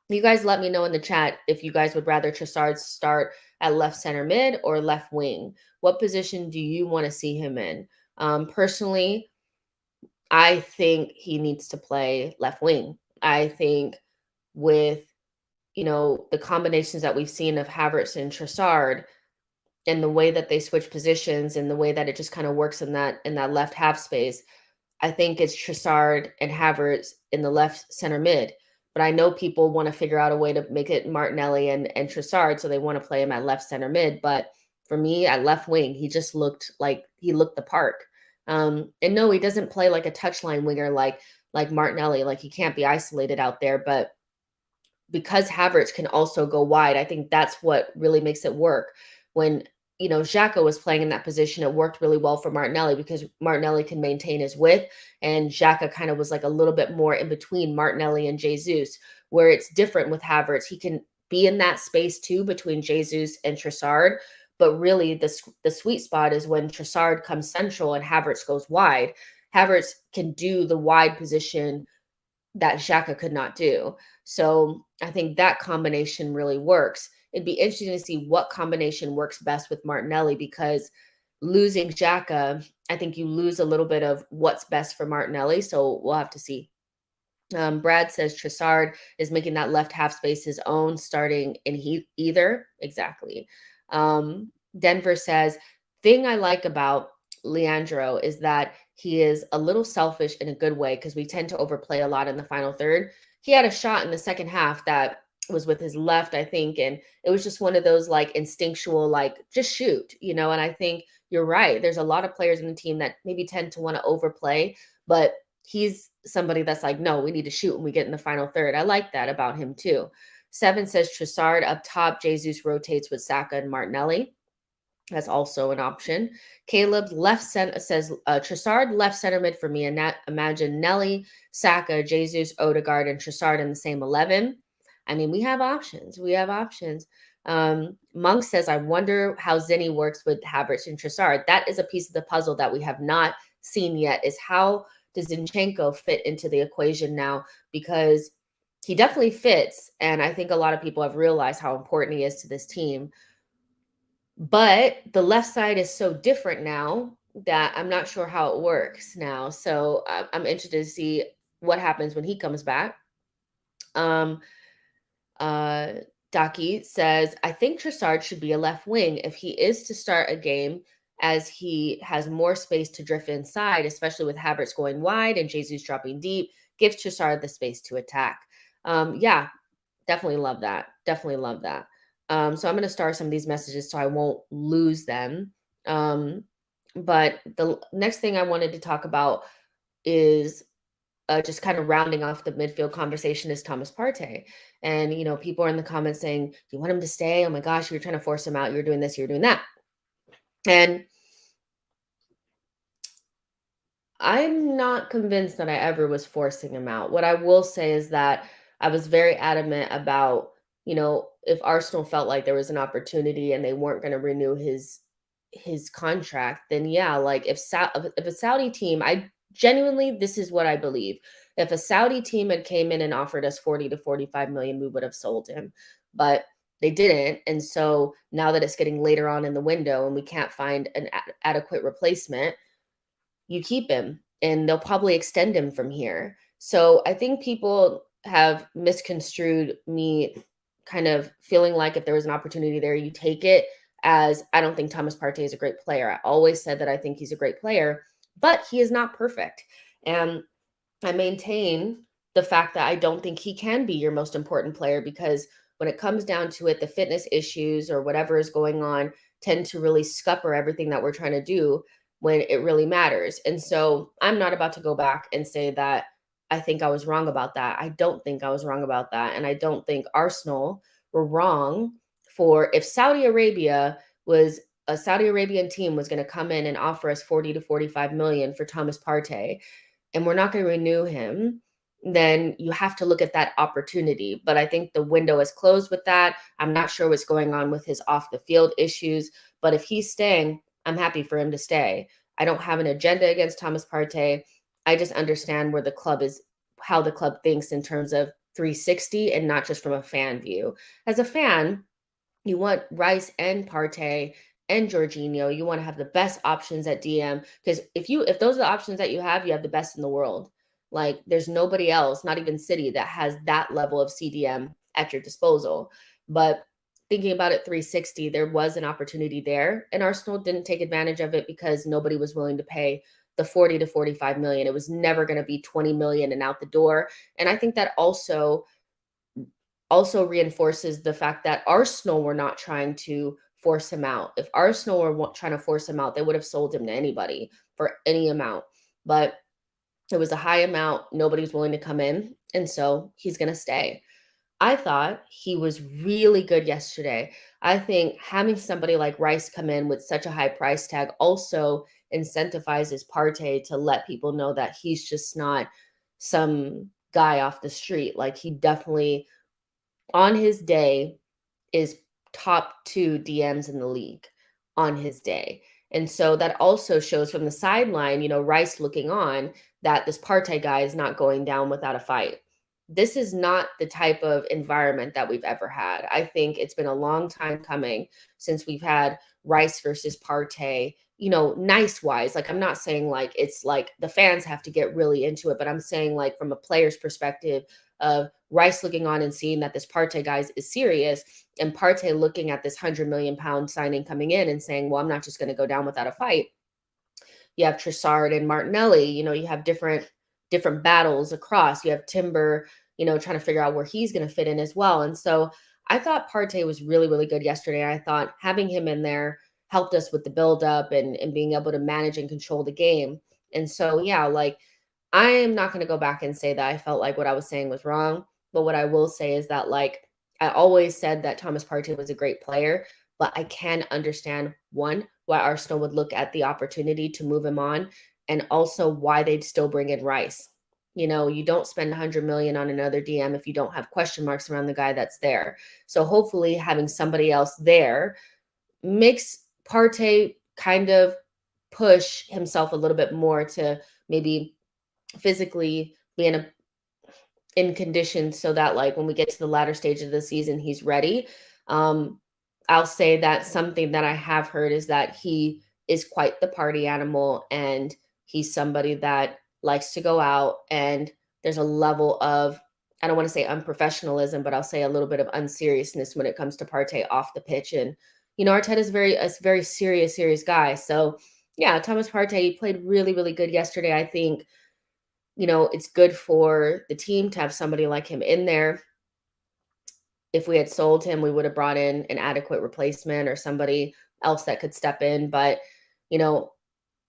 You guys let me know in the chat if you guys would rather Trossard start at left center mid or left wing. What position do you want to see him in? Personally, I think he needs to play left wing. I think with, the combinations that we've seen of Havertz and Trossard, and the way that they switch positions and the way that it just kind of works in that left half space, I think it's Trossard and Havertz in the left center mid. But I know people want to figure out a way to make it Martinelli and Trossard, so they want to play him at left center mid. But for me, at left wing, he just looked like he looked the part. And no, he doesn't play like a touchline winger like Martinelli. Like, he can't be isolated out there. But because Havertz can also go wide, I think that's what really makes it work. When, Xhaka was playing in that position, it worked really well for Martinelli, because Martinelli can maintain his width, and Xhaka kind of was like a little bit more in between Martinelli and Jesus, where it's different with Havertz. He can be in that space too between Jesus and Trossard, but really the sweet spot is when Trossard comes central and Havertz goes wide. Havertz can do the wide position that Xhaka could not do. So I think that combination really works. It'd be interesting to see what combination works best with Martinelli, because losing Xhaka, I think you lose a little bit of what's best for Martinelli. So we'll have to see. Brad says Trossard is making that left half space his own, starting in either. Exactly. Denver says thing I like about Leandro is that he is a little selfish in a good way because we tend to overplay a lot in the final third. He had a shot in the second half that was with his left, I think, and it was just one of those like instinctual, like just shoot, And I think you're right. There's a lot of players in the team that maybe tend to want to overplay, but he's somebody that's like, no, we need to shoot when we get in the final third. I like that about him too. Seven says Trossard up top. Jesus rotates with Saka and Martinelli. That's also an option. Caleb left center says Trossard left center mid for me. And that imagine Nelly, Saka, Jesus, Odegaard, and Trossard in the same 11. I mean, we have options. We have options. Monk says, I wonder how Zinni works with Havertz and Trossard. That is a piece of the puzzle that we have not seen yet. Is how does Zinchenko fit into the equation now? Because he definitely fits, and I think a lot of people have realized how important he is to this team. But the left side is so different now that I'm not sure how it works now. So I'm interested to see what happens when he comes back. Um, uh, Daki says, I think Trossard should be a left wing if he is to start a game, as he has more space to drift inside, especially with Havertz going wide and Jesus dropping deep, gives Trossard the space to attack. Yeah, definitely love that. Definitely love that. So I'm going to start some of these messages so I won't lose them. But the next thing I wanted to talk about is just kind of rounding off the midfield conversation is Thomas Partey. And, people are in the comments saying, do you want him to stay? Oh my gosh, you're trying to force him out. You're doing this, you're doing that. And I'm not convinced that I ever was forcing him out. What I will say is that I was very adamant about, if Arsenal felt like there was an opportunity and they weren't going to renew his contract, then yeah, like if a Saudi team, I genuinely, this is what I believe. If a Saudi team had came in and offered us 40 to 45 million, we would have sold him. But they didn't. And so now that it's getting later on in the window and we can't find an adequate replacement, you keep him and they'll probably extend him from here. So I think people have misconstrued me kind of feeling like if there was an opportunity there, you take it, as I don't think Thomas Partey is a great player. I always said that I think he's a great player, but he is not perfect. And I maintain the fact that I don't think he can be your most important player, because when it comes down to it, the fitness issues or whatever is going on tend to really scupper everything that we're trying to do when it really matters. And so I'm not about to go back and say that I think I was wrong about that. I don't think I was wrong about that. And I don't think Arsenal were wrong for, if Saudi Arabia was a Saudi Arabian team was going to come in and offer us 40 to 45 million for Thomas Partey, and we're not going to renew him, then you have to look at that opportunity. But I think the window is closed with that. I'm not sure what's going on with his off the field issues, but if he's staying, I'm happy for him to stay. I don't have an agenda against Thomas Partey. I just understand where the club is, how the club thinks in terms of 360 and not just from a fan view. As a fan, you want Rice and Partey and Jorginho. You want to have the best options at DM, because if those are the options that you have the best in the world. Like there's nobody else, not even City, that has that level of CDM at your disposal. But thinking about it 360, there was an opportunity there, and Arsenal didn't take advantage of it because nobody was willing to pay the 40 to 45 million. It was never going to be 20 million and out the door. And I think that also reinforces the fact that Arsenal were not trying to force him out. If Arsenal were trying to force him out, they would have sold him to anybody for any amount. But it was a high amount. Nobody was willing to come in. And so he's going to stay. I thought he was really good yesterday. I think having somebody like Rice come in with such a high price tag also incentivizes Partey to let people know that he's just not some guy off the street. Like he definitely, on his day, is top 2 DMs in the league on his day. And so that also shows from the sideline, Rice looking on, that this Partey guy is not going down without a fight. This is not the type of environment that we've ever had. I think it's been a long time coming since we've had Rice versus Partey, nice wise. Like, I'm not saying like it's like the fans have to get really into it, but I'm saying like from a player's perspective, of Rice looking on and seeing that this Partey guy is serious, and Partey looking at this 100 million pound signing coming in and saying, well, I'm not just going to go down without a fight. You have Trossard and Martinelli, you have different battles across. You have Timber, trying to figure out where he's going to fit in as well. And so I thought Partey was really, really good yesterday. I thought having him in there helped us with the buildup and being able to manage and control the game. And so, yeah, like I am not going to go back and say that I felt like what I was saying was wrong. But what I will say is that, like, I always said that Thomas Partey was a great player, but I can understand one, why Arsenal would look at the opportunity to move him on, and also why they'd still bring in Rice. You don't spend 100 million on another DM if you don't have question marks around the guy that's there. So hopefully having somebody else there makes Partey kind of push himself a little bit more to maybe physically be in condition so that, like, when we get to the latter stage of the season, he's ready. Um, I'll say that something that I have heard is that he is quite the party animal, and he's somebody that likes to go out, and there's a level of, I don't want to say unprofessionalism, but I'll say a little bit of unseriousness when it comes to Partey off the pitch. And Arteta is a very serious guy. So yeah, Thomas Partey played really, really good yesterday. I think it's good for the team to have somebody like him in there. If we had sold him, we would have brought in an adequate replacement or somebody else that could step in. But, you know,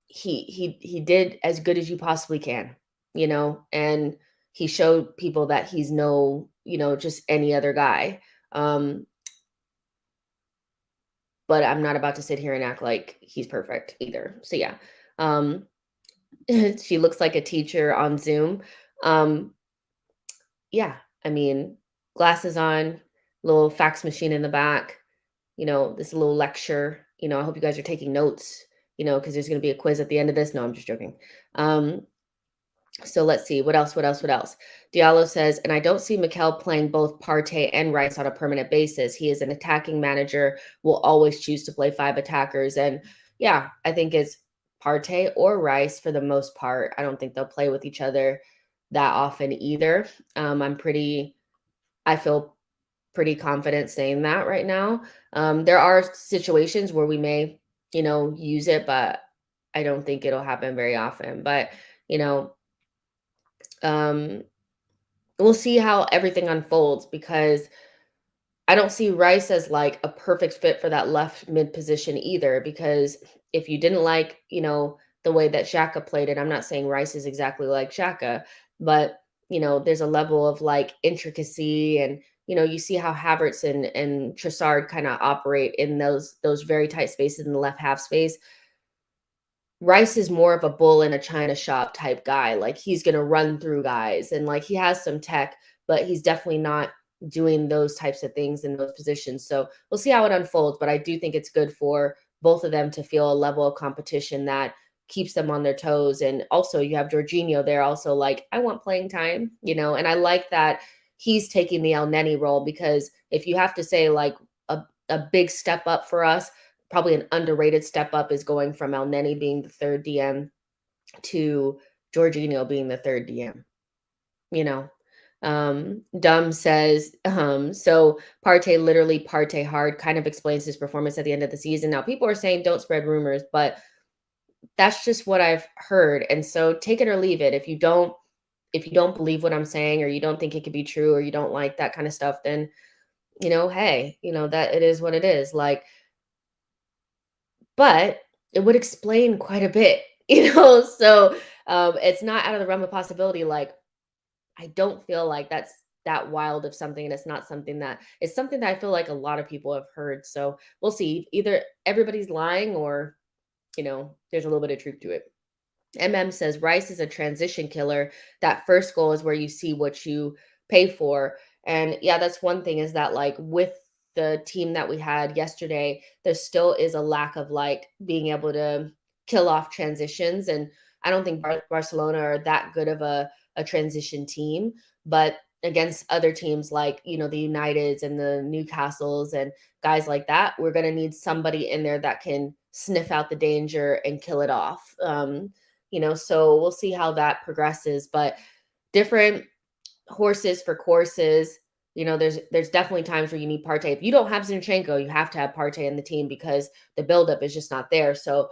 he did as good as you possibly can, and he showed people that he's no, just any other guy. But I'm not about to sit here and act like he's perfect either. So yeah. Um, she looks like a teacher on Zoom. Um, Yeah, I mean, glasses on, little fax machine in the back, this little lecture. I hope you guys are taking notes, because there's going to be a quiz at the end of this. No, I'm just joking. Um, so let's see. What else? What else? What else? Diallo says, and I don't see Mikel playing both Partey and Rice on a permanent basis. He is an attacking manager, will always choose to play five attackers. And yeah, I think it's Partey or Rice for the most part. I don't think they'll play with each other that often either. I feel pretty confident saying that right now. There are situations where we may, use it, but I don't think it'll happen very often. But, you know, um, we'll see how everything unfolds, because I don't see Rice as like a perfect fit for that left mid position either. Because if you didn't like, the way that Xhaka played it, I'm not saying Rice is exactly like Xhaka, but there's a level of like intricacy, and you see how Havertz and Trossard kind of operate in those very tight spaces in the left half space. Rice is more of a bull in a china shop type guy. Like, he's going to run through guys, and like he has some tech, but he's definitely not doing those types of things in those positions. So we'll see how it unfolds, but I do think it's good for both of them to feel a level of competition that keeps them on their toes. And also you have Jorginho there also, like, I want playing time, and I like that he's taking the El Neni role, because if you have to say like a big step up for us, probably an underrated step up is going from El Neni being the third DM to Jorginho being the third DM, you know. Dumb says, so Partey literally Partey hard, kind of explains his performance at the end of the season. Now, people are saying don't spread rumors, but that's just what I've heard. And so take it or leave it. If you don't believe what I'm saying, or you don't think it could be true, or you don't like that kind of stuff, then hey, that it is what it is. Like, but it would explain quite a bit, So it's not out of the realm of possibility. Like, I don't feel like that's that wild of something, and it's something that I feel like a lot of people have heard. So we'll see. Either everybody's lying, or there's a little bit of truth to it. Says Rice is a transition killer. That first goal is where you see what you pay for. And yeah, that's one thing, is that like with the team that we had yesterday, there still is a lack of like being able to kill off transitions. And I don't think Barcelona are that good of a transition team, but against other teams like, the Uniteds and the Newcastles and guys like that, we're going to need somebody in there that can sniff out the danger and kill it off. So we'll see how that progresses. But different horses for courses. There's definitely times where you need Partey. If you don't have Zinchenko, you have to have Partey in the team because the buildup is just not there. So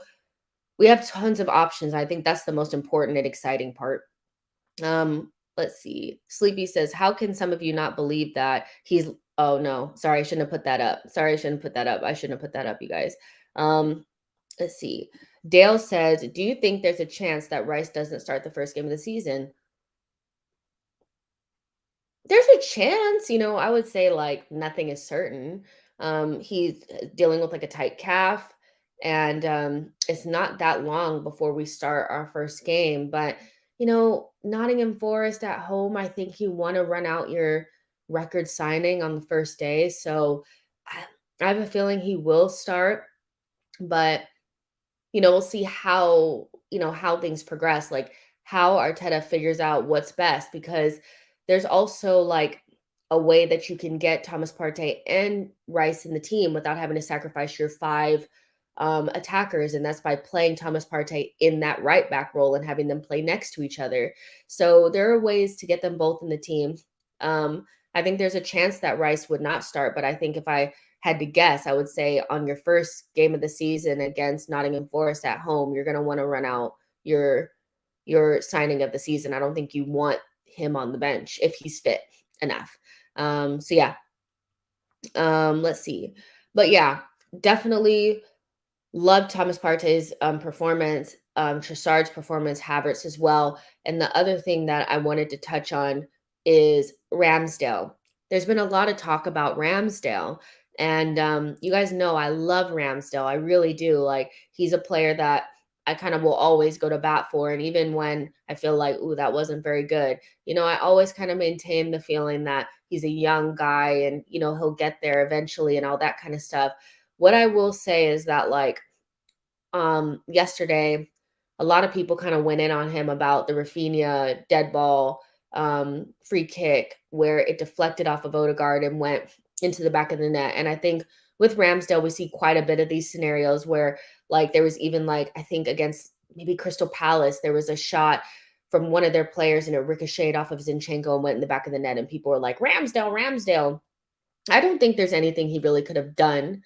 we have tons of options. I think that's the most important and exciting part. Let's see. Sleepy says, "How can some of you not believe that he's?" Oh no, sorry, I shouldn't have put that up. Sorry, I shouldn't put that up. I shouldn't have put that up, you guys. Um, let's see. Dale says, "Do you think there's a chance that Rice doesn't start the first game of the season?" There's a chance, I would say, like, nothing is certain. He's dealing with, like, a tight calf, and, it's not that long before we start our first game, but, Nottingham Forest at home, I think you wanna run out your record signing on the first day, so I I have a feeling he will start, but we'll see how things progress, like how Arteta figures out what's best because there's also like a way that you can get Thomas Partey and Rice in the team without having to sacrifice your five attackers, and that's by playing Thomas Partey in that right back role and having them play next to each other. So there are ways to get them both in the team. I think there's a chance that Rice would not start, but I think if I had to guess, I would say on your first game of the season against Nottingham Forest at home, you're going to want to run out your your signing of the season. I don't think you want him on the bench if he's fit enough. So yeah, let's see. But yeah, definitely love Thomas Partey's performance, Trossard's performance, Havertz as well. And the other thing that I wanted to touch on is Ramsdale. There's been a lot of talk about Ramsdale, and you guys know I love Ramsdale. I really do. Like he's a player that I kind of will always go to bat for, and even when I feel like, ooh, that wasn't very good, I always kind of maintain the feeling that he's a young guy, and he'll get there eventually, and all that kind of stuff. What I will say is that like yesterday, a lot of people kind of went in on him about the Rafinha dead ball free kick where it deflected off of Odegaard and went into the back of the net. And I think with Ramsdale, we see quite a bit of these scenarios where, like, there was even like I think against maybe Crystal Palace, there was a shot from one of their players and it ricocheted off of Zinchenko and went in the back of the net, and people were like, "Ramsdale, Ramsdale." I don't think there's anything he really could have done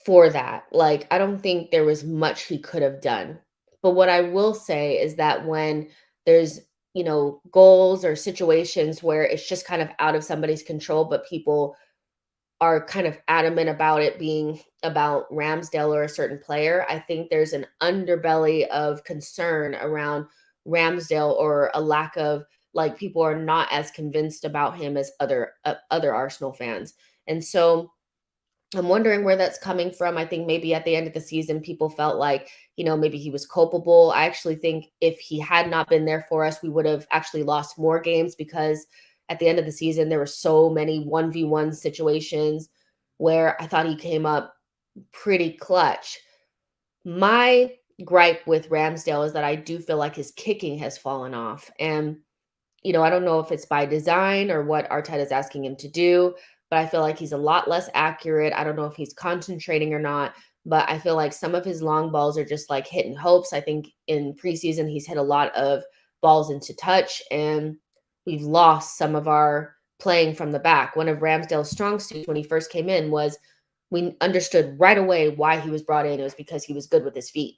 for that. Like, I don't think there was much he could have done. But what I will say is that when there's, goals or situations where it's just kind of out of somebody's control, but people are kind of adamant about it being about Ramsdale or a certain player, I think there's an underbelly of concern around Ramsdale or a lack of like people are not as convinced about him as other Arsenal fans. And so I'm wondering where that's coming from. I think maybe at the end of the season, people felt like, maybe he was culpable. I actually think if he had not been there for us, we would have actually lost more games because at the end of the season, there were so many 1v1 situations where I thought he came up pretty clutch. My gripe with Ramsdale is that I do feel like his kicking has fallen off. And I don't know if it's by design or what Arteta is asking him to do, but I feel like he's a lot less accurate. I don't know if he's concentrating or not, but I feel like some of his long balls are just like hitting hopes. I think in preseason, he's hit a lot of balls into touch, and we've lost some of our playing from the back. One of Ramsdale's strong suits when he first came in was we understood right away why he was brought in. It was because he was good with his feet.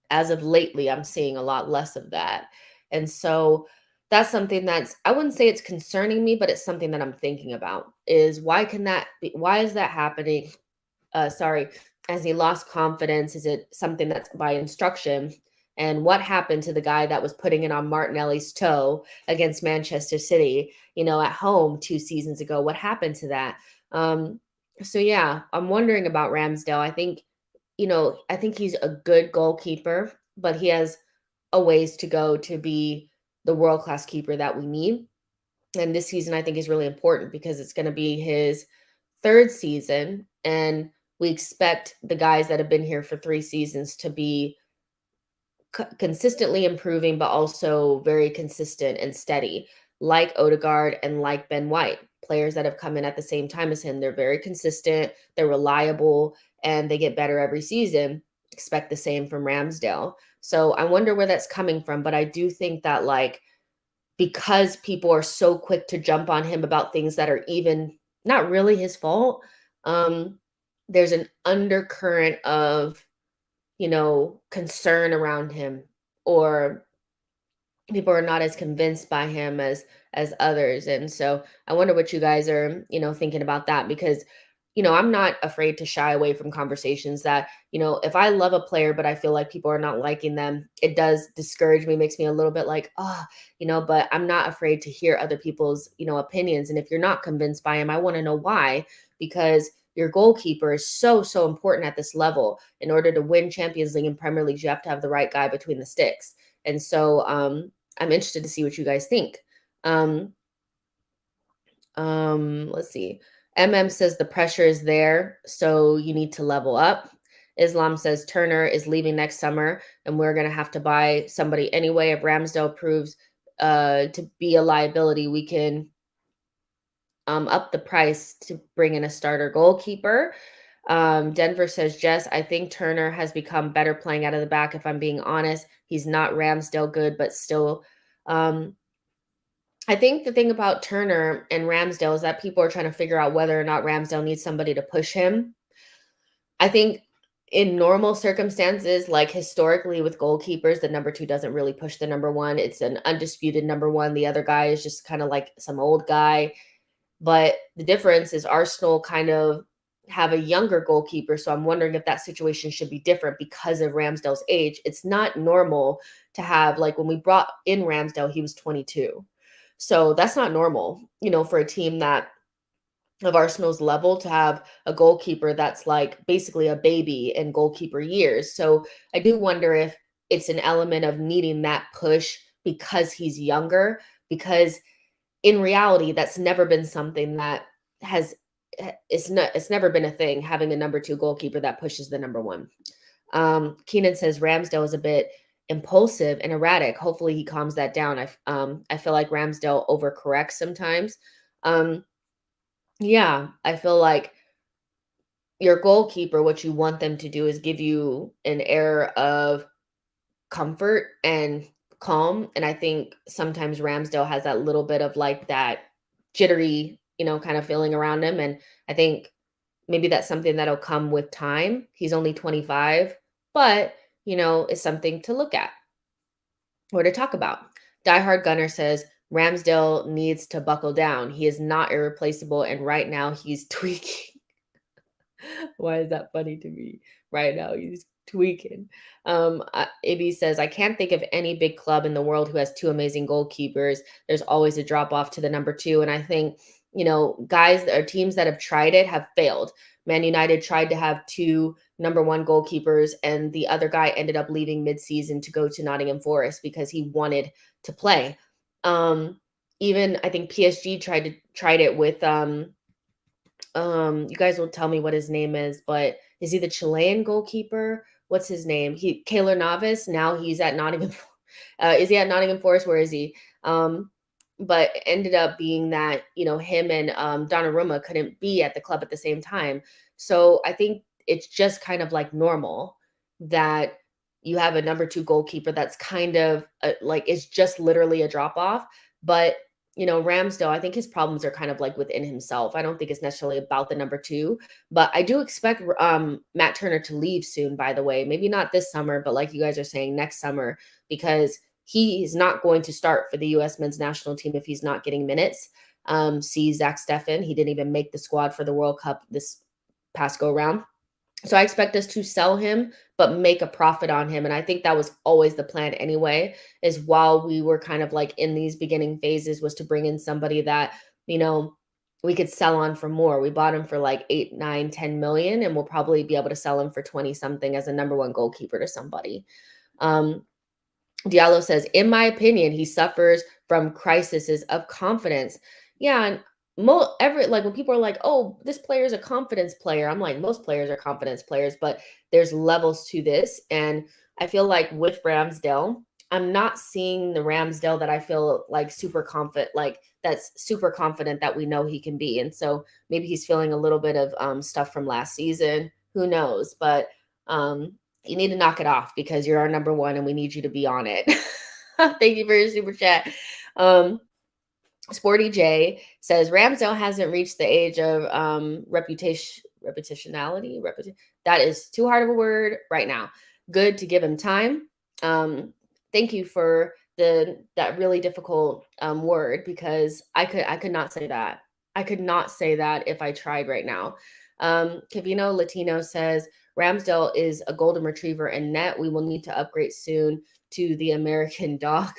As of lately, I'm seeing a lot less of that. And so that's something that's I wouldn't say it's concerning me, but it's something that I'm thinking about is why is that happening? Sorry, as he lost confidence, is it something that's by instruction? And what happened to the guy that was putting it on Martinelli's toe against Manchester City, at home 2 seasons ago? What happened to that? So yeah, I'm wondering about Ramsdale. I think he's a good goalkeeper, but he has a ways to go to be the world class keeper that we need. And this season, I think, is really important because it's going to be his third season. And we expect the guys that have been here for 3 seasons to be consistently improving, but also very consistent and steady, like Odegaard and like Ben White, players that have come in at the same time as him. They're very consistent, they're reliable, and they get better every season. Expect the same from Ramsdale. So I wonder where that's coming from, but I do think that like because people are so quick to jump on him about things that are even not really his fault, um, there's an undercurrent of, concern around him, or people are not as convinced by him as others. And so I wonder what you guys are, thinking about that, because I'm not afraid to shy away from conversations that, if I love a player but I feel like people are not liking them, it does discourage me, makes me a little bit like, oh, but I'm not afraid to hear other people's, opinions. And if you're not convinced by him, I want to know why, because your goalkeeper is so important at this level. In order to win Champions League and Premier League, you have to have the right guy between the sticks. And so I'm interested to see what you guys think. Um, let's see. Says the pressure is there, so you need to level up. Islam says Turner is leaving next summer, and we're gonna have to buy somebody anyway. If Ramsdale proves to be a liability, we can up the price to bring in a starter goalkeeper. Denver says, Jess, I think Turner has become better playing out of the back. If I'm being honest, he's not Ramsdale good, but still. I think the thing about Turner and Ramsdale is that people are trying to figure out whether or not Ramsdale needs somebody to push him. I think in normal circumstances, like historically with goalkeepers, the number two doesn't really push the number one. It's an undisputed number one. The other guy is just kind of like some old guy. But the difference is Arsenal kind of have a younger goalkeeper. So I'm wondering if that situation should be different because of Ramsdale's age. It's not normal to have, like when we brought in Ramsdale, he was 22. So that's not normal, for a team that of Arsenal's level to have a goalkeeper that's like basically a baby in goalkeeper years. So I do wonder if it's an element of needing that push because he's younger, because in reality, that's never been something that has it's never been a thing, having a number two goalkeeper that pushes the number one. Keenan says Ramsdale is a bit impulsive and erratic. Hopefully he calms that down. I feel like Ramsdale overcorrects sometimes. Yeah, I feel like your goalkeeper, what you want them to do is give you an air of comfort and calm. And I think sometimes Ramsdale has that little bit of like that jittery, kind of feeling around him. And I think maybe that's something that'll come with time. He's only 25, but, it's something to look at or to talk about. Diehard Gunner says Ramsdale needs to buckle down. He is not irreplaceable. And right now he's tweaking. Why is that funny to me? Right now, he's tweaking. AB says, I can't think of any big club in the world who has two amazing goalkeepers. There's always a drop off to the number two. And I think, guys or teams that have tried it have failed. Man United tried to have two number one goalkeepers, and the other guy ended up leaving mid-season to go to Nottingham Forest because he wanted to play. Even I think PSG tried it with you guys will tell me what his name is, but is he the Chilean goalkeeper? What's his name? Keylor Navas. Now he's at Nottingham. Is he at Nottingham Forest? Where is he? But it ended up being that, him and Donnarumma couldn't be at the club at the same time. So I think it's just kind of like normal that you have a number two goalkeeper that's kind of like it's just literally a drop off. But Ramsdale, I think his problems are kind of like within himself. I don't think it's necessarily about the number two, but I do expect Matt Turner to leave soon, by the way. Maybe not this summer, but like you guys are saying, next summer, because he is not going to start for the U.S. men's national team if he's not getting minutes. See Zach Steffen. He didn't even make the squad for the World Cup this past go round. So I expect us to sell him, but make a profit on him. And I think that was always the plan anyway, is while we were kind of like in these beginning phases was to bring in somebody that, we could sell on for more. We bought him for like 8, 9, 10 million, and we'll probably be able to sell him for 20 something as a number one goalkeeper to somebody. Diallo says, in my opinion, he suffers from crises of confidence. Yeah, and like when people are like, oh, this player is a confidence player, I'm like, most players are confidence players, but there's levels to this. And I feel like with Ramsdale, I'm not seeing the Ramsdale that I feel like super confident, like that's super confident that we know he can be. And so maybe he's feeling a little bit of stuff from last season. Who knows? But you need to knock it off because you're our number one and we need you to be on it. Thank you for your super chat. Um, Sporty J says Ramsdale hasn't reached the age of reputationality. That is too hard of a word right now. Good to give him time. Thank you for that really difficult word, because I could not say that. I could not say that if I tried right now. Cavino Latino says Ramsdale is a golden retriever and net. We will need to upgrade soon to the American dog.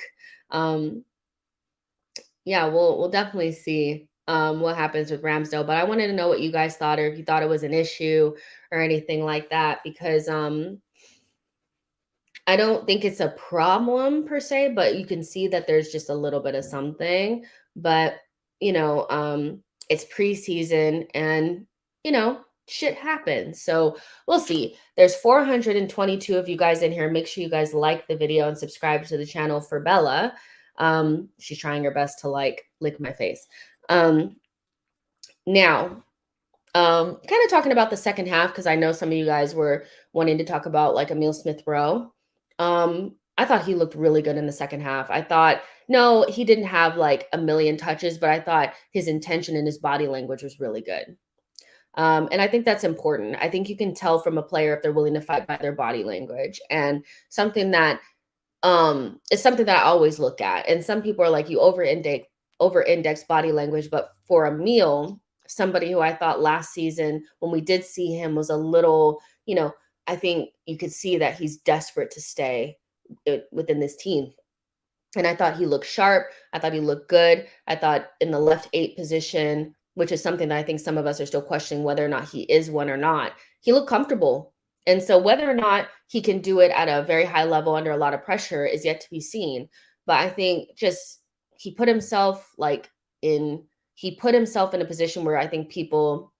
Yeah, we'll definitely see what happens with Ramsdale. But I wanted to know what you guys thought, or if you thought it was an issue or anything like that, because I don't think it's a problem per se, but you can see that there's just a little bit of something. But you know, it's preseason, and you know, shit happens. So we'll see. There's 422 of you guys in here. Make sure you guys like the video and subscribe to the channel for Bella. She's trying her best to like lick my face. Now, kind of talking about the second half, because I know some of you guys were wanting to talk about like Emil Smith Rowe. I thought he looked really good in the second half. I thought, no, he didn't have like a million touches, but I thought his intention and his body language was really good. And I think that's important. I think you can tell from a player if they're willing to fight by their body language, and something that it's something that I always look at. And some people are like, you over index body language, but for Emil, somebody who I thought last season when we did see him was a little, you know, I think you could see that he's desperate to stay within this team. And I thought he looked sharp. I thought he looked good. I thought in the left 8 position, which is something that I think some of us are still questioning whether or not he is one or not, he looked comfortable. And so whether or not he can do it at a very high level under a lot of pressure is yet to be seen. But I think just he put himself in a position where I think people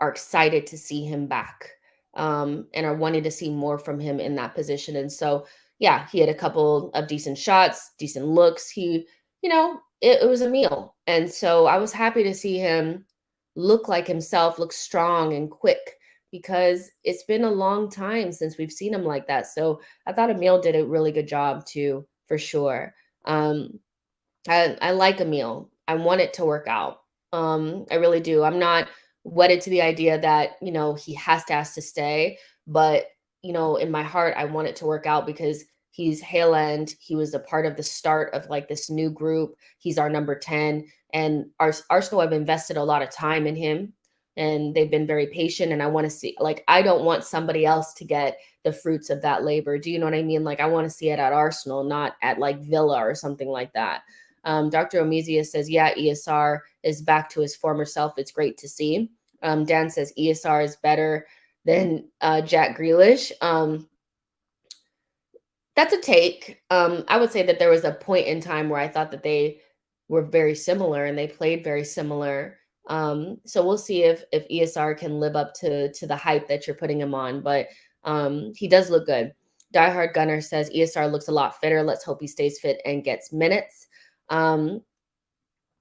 are excited to see him back, and are wanting to see more from him in that position. And so, yeah, he had a couple of decent shots, decent looks. It was a meal. And so I was happy to see him look like himself, look strong and quick, because it's been a long time since we've seen him like that. So I thought Emil did a really good job too, for sure. I like Emil. I want it to work out. I really do. I'm not wedded to the idea that, he has to stay, but in my heart, I want it to work out because he's Hale End. He was a part of the start of like this new group. He's our number 10, and Arsenal have invested a lot of time in him, and they've been very patient. And I want to see, like, I don't want somebody else to get the fruits of that labor. Do you know what I mean? Like, I want to see it at Arsenal, not at like Villa or something like that. Dr. Omizia says, yeah, ESR is back to his former self. It's great to see. Dan says ESR is better than Jack Grealish. That's a take. I would say that there was a point in time where I thought that they were very similar and they played very similar. So we'll see if ESR can live up to the hype that you're putting him on. But he does look good. Diehard Gunner says ESR looks a lot fitter. Let's hope he stays fit and gets minutes.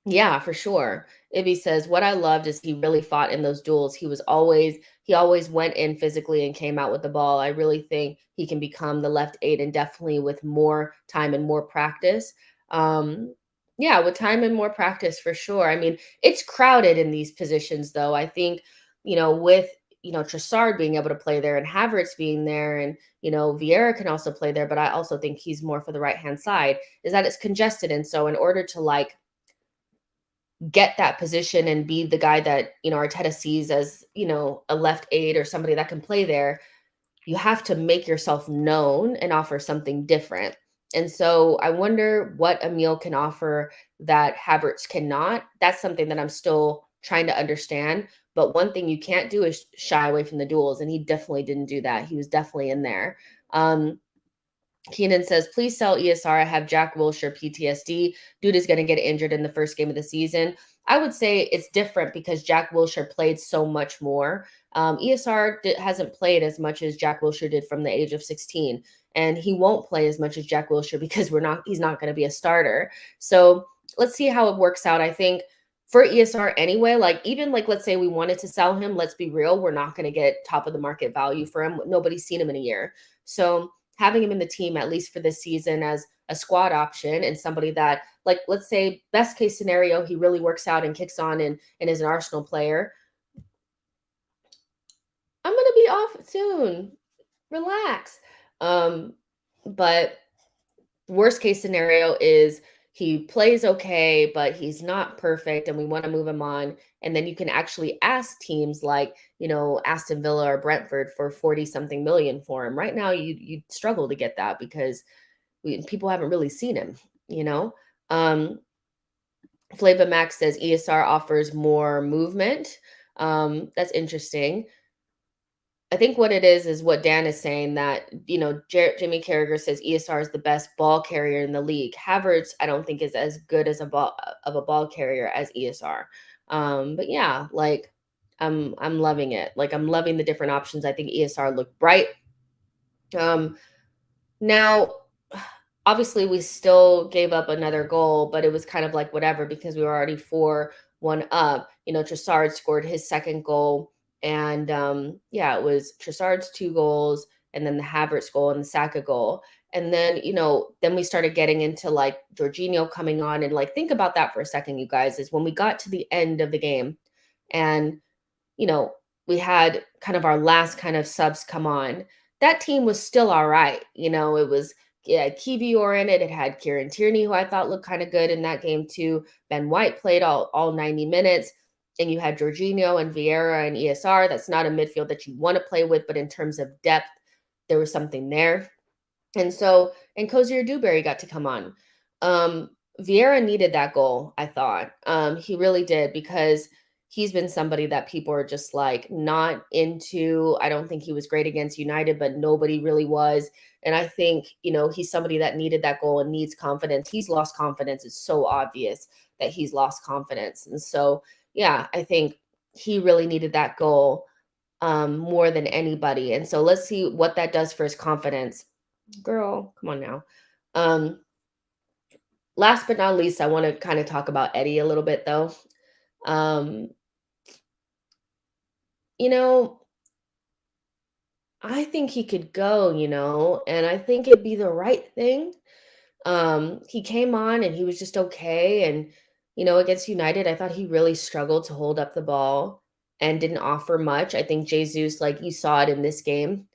Yeah, for sure. Ibby says, what I loved is he really fought in those duels. He always went in physically and came out with the ball. I really think he can become the left 8, and definitely with more time and more practice. Yeah, with time and more practice, for sure. I mean, it's crowded in these positions, though. I think, with, Trossard being able to play there and Havertz being there, and, Vieira can also play there, but I also think he's more for the right-hand side, is that it's congested. And so in order to like get that position and be the guy that, Arteta sees as, a left 8 or somebody that can play there, you have to make yourself known and offer something different. And so I wonder what Emil can offer that Havertz cannot. That's something that I'm still trying to understand. But one thing you can't do is shy away from the duels, and he definitely didn't do that. He was definitely in there. Keenan says, please sell ESR. I have Jack Wilshere PTSD. Dude is going to get injured in the first game of the season. I would say it's different because Jack Wilshere played so much more. ESR hasn't played as much as Jack Wilshere did from the age of 16. And he won't play as much as Jack Wilshere because he's not going to be a starter. So let's see how it works out. I think for ESR anyway, let's say we wanted to sell him, let's be real, we're not going to get top of the market value for him. Nobody's seen him in a year. So having him in the team, at least for this season, as a squad option and somebody that, like, let's say best case scenario, he really works out and kicks on and is an Arsenal player. I'm gonna be off soon. Relax. Um, but worst case scenario is he plays okay, but he's not perfect, and we want to move him on. And then you can actually ask teams like, Aston Villa or Brentford for 40 something million for him. Right now, you struggle to get that because people haven't really seen him, you know? Um, Flava Max says ESR offers more movement. That's interesting. I think what it is what Dan is saying, that, Jimmy Carragher says ESR is the best ball carrier in the league. Havertz, I don't think, is as good as a ball carrier as ESR. But yeah, like I'm loving it. Like I'm loving the different options. I think ESR looked bright. Um, Now, obviously, we still gave up another goal, but it was kind of like whatever because we were already 4-1 up. Trossard scored his second goal. And yeah, it was Trossard's two goals and then the Havertz goal and the Saka goal. And then, then we started getting into like Jorginho coming on. And like, think about that for a second, you guys, is when we got to the end of the game and you know, we had kind of our last kind of subs come on. That team was still all right. It was, yeah, Kivior in it. It had Kieran Tierney, who I thought looked kind of good in that game too. Ben White played all 90 minutes. And you had Jorginho and Vieira and ESR. That's not a midfield that you want to play with, but in terms of depth, there was something there. And Cozier Dewberry got to come on. Vieira needed that goal, I thought. He really did, because he's been somebody that people are just like not into. I don't think he was great against United, but nobody really was. And I think, he's somebody that needed that goal and needs confidence. He's lost confidence. It's so obvious that he's lost confidence. And so, yeah, I think he really needed that goal more than anybody. And so let's see what that does for his confidence. Girl, come on now. Um, Last but not least, I want to kind of talk about Eddie a little bit though. Um, you know, I think he could go, and I think it'd be the right thing. He came on and he was just okay. And, against United, I thought he really struggled to hold up the ball and didn't offer much. I think Jesus, like you saw it in this game,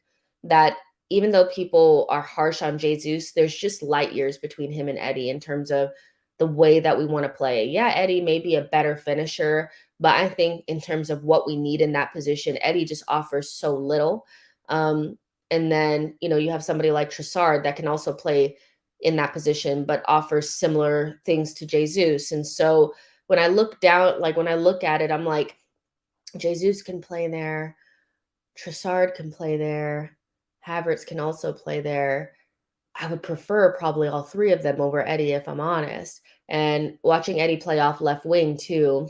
that even though people are harsh on Jesus, there's just light years between him and Eddie in terms of the way that we want to play. Yeah, Eddie may be a better finisher, but I think in terms of what we need in that position, Eddie just offers so little. Um, and then, you have somebody like Trossard that can also play in that position, but offers similar things to Jesus. And so when I look down, like when I look at it, I'm like, Jesus can play there. Trossard can play there. Havertz can also play there. I would prefer probably all three of them over Eddie, if I'm honest. And watching Eddie play off left wing too,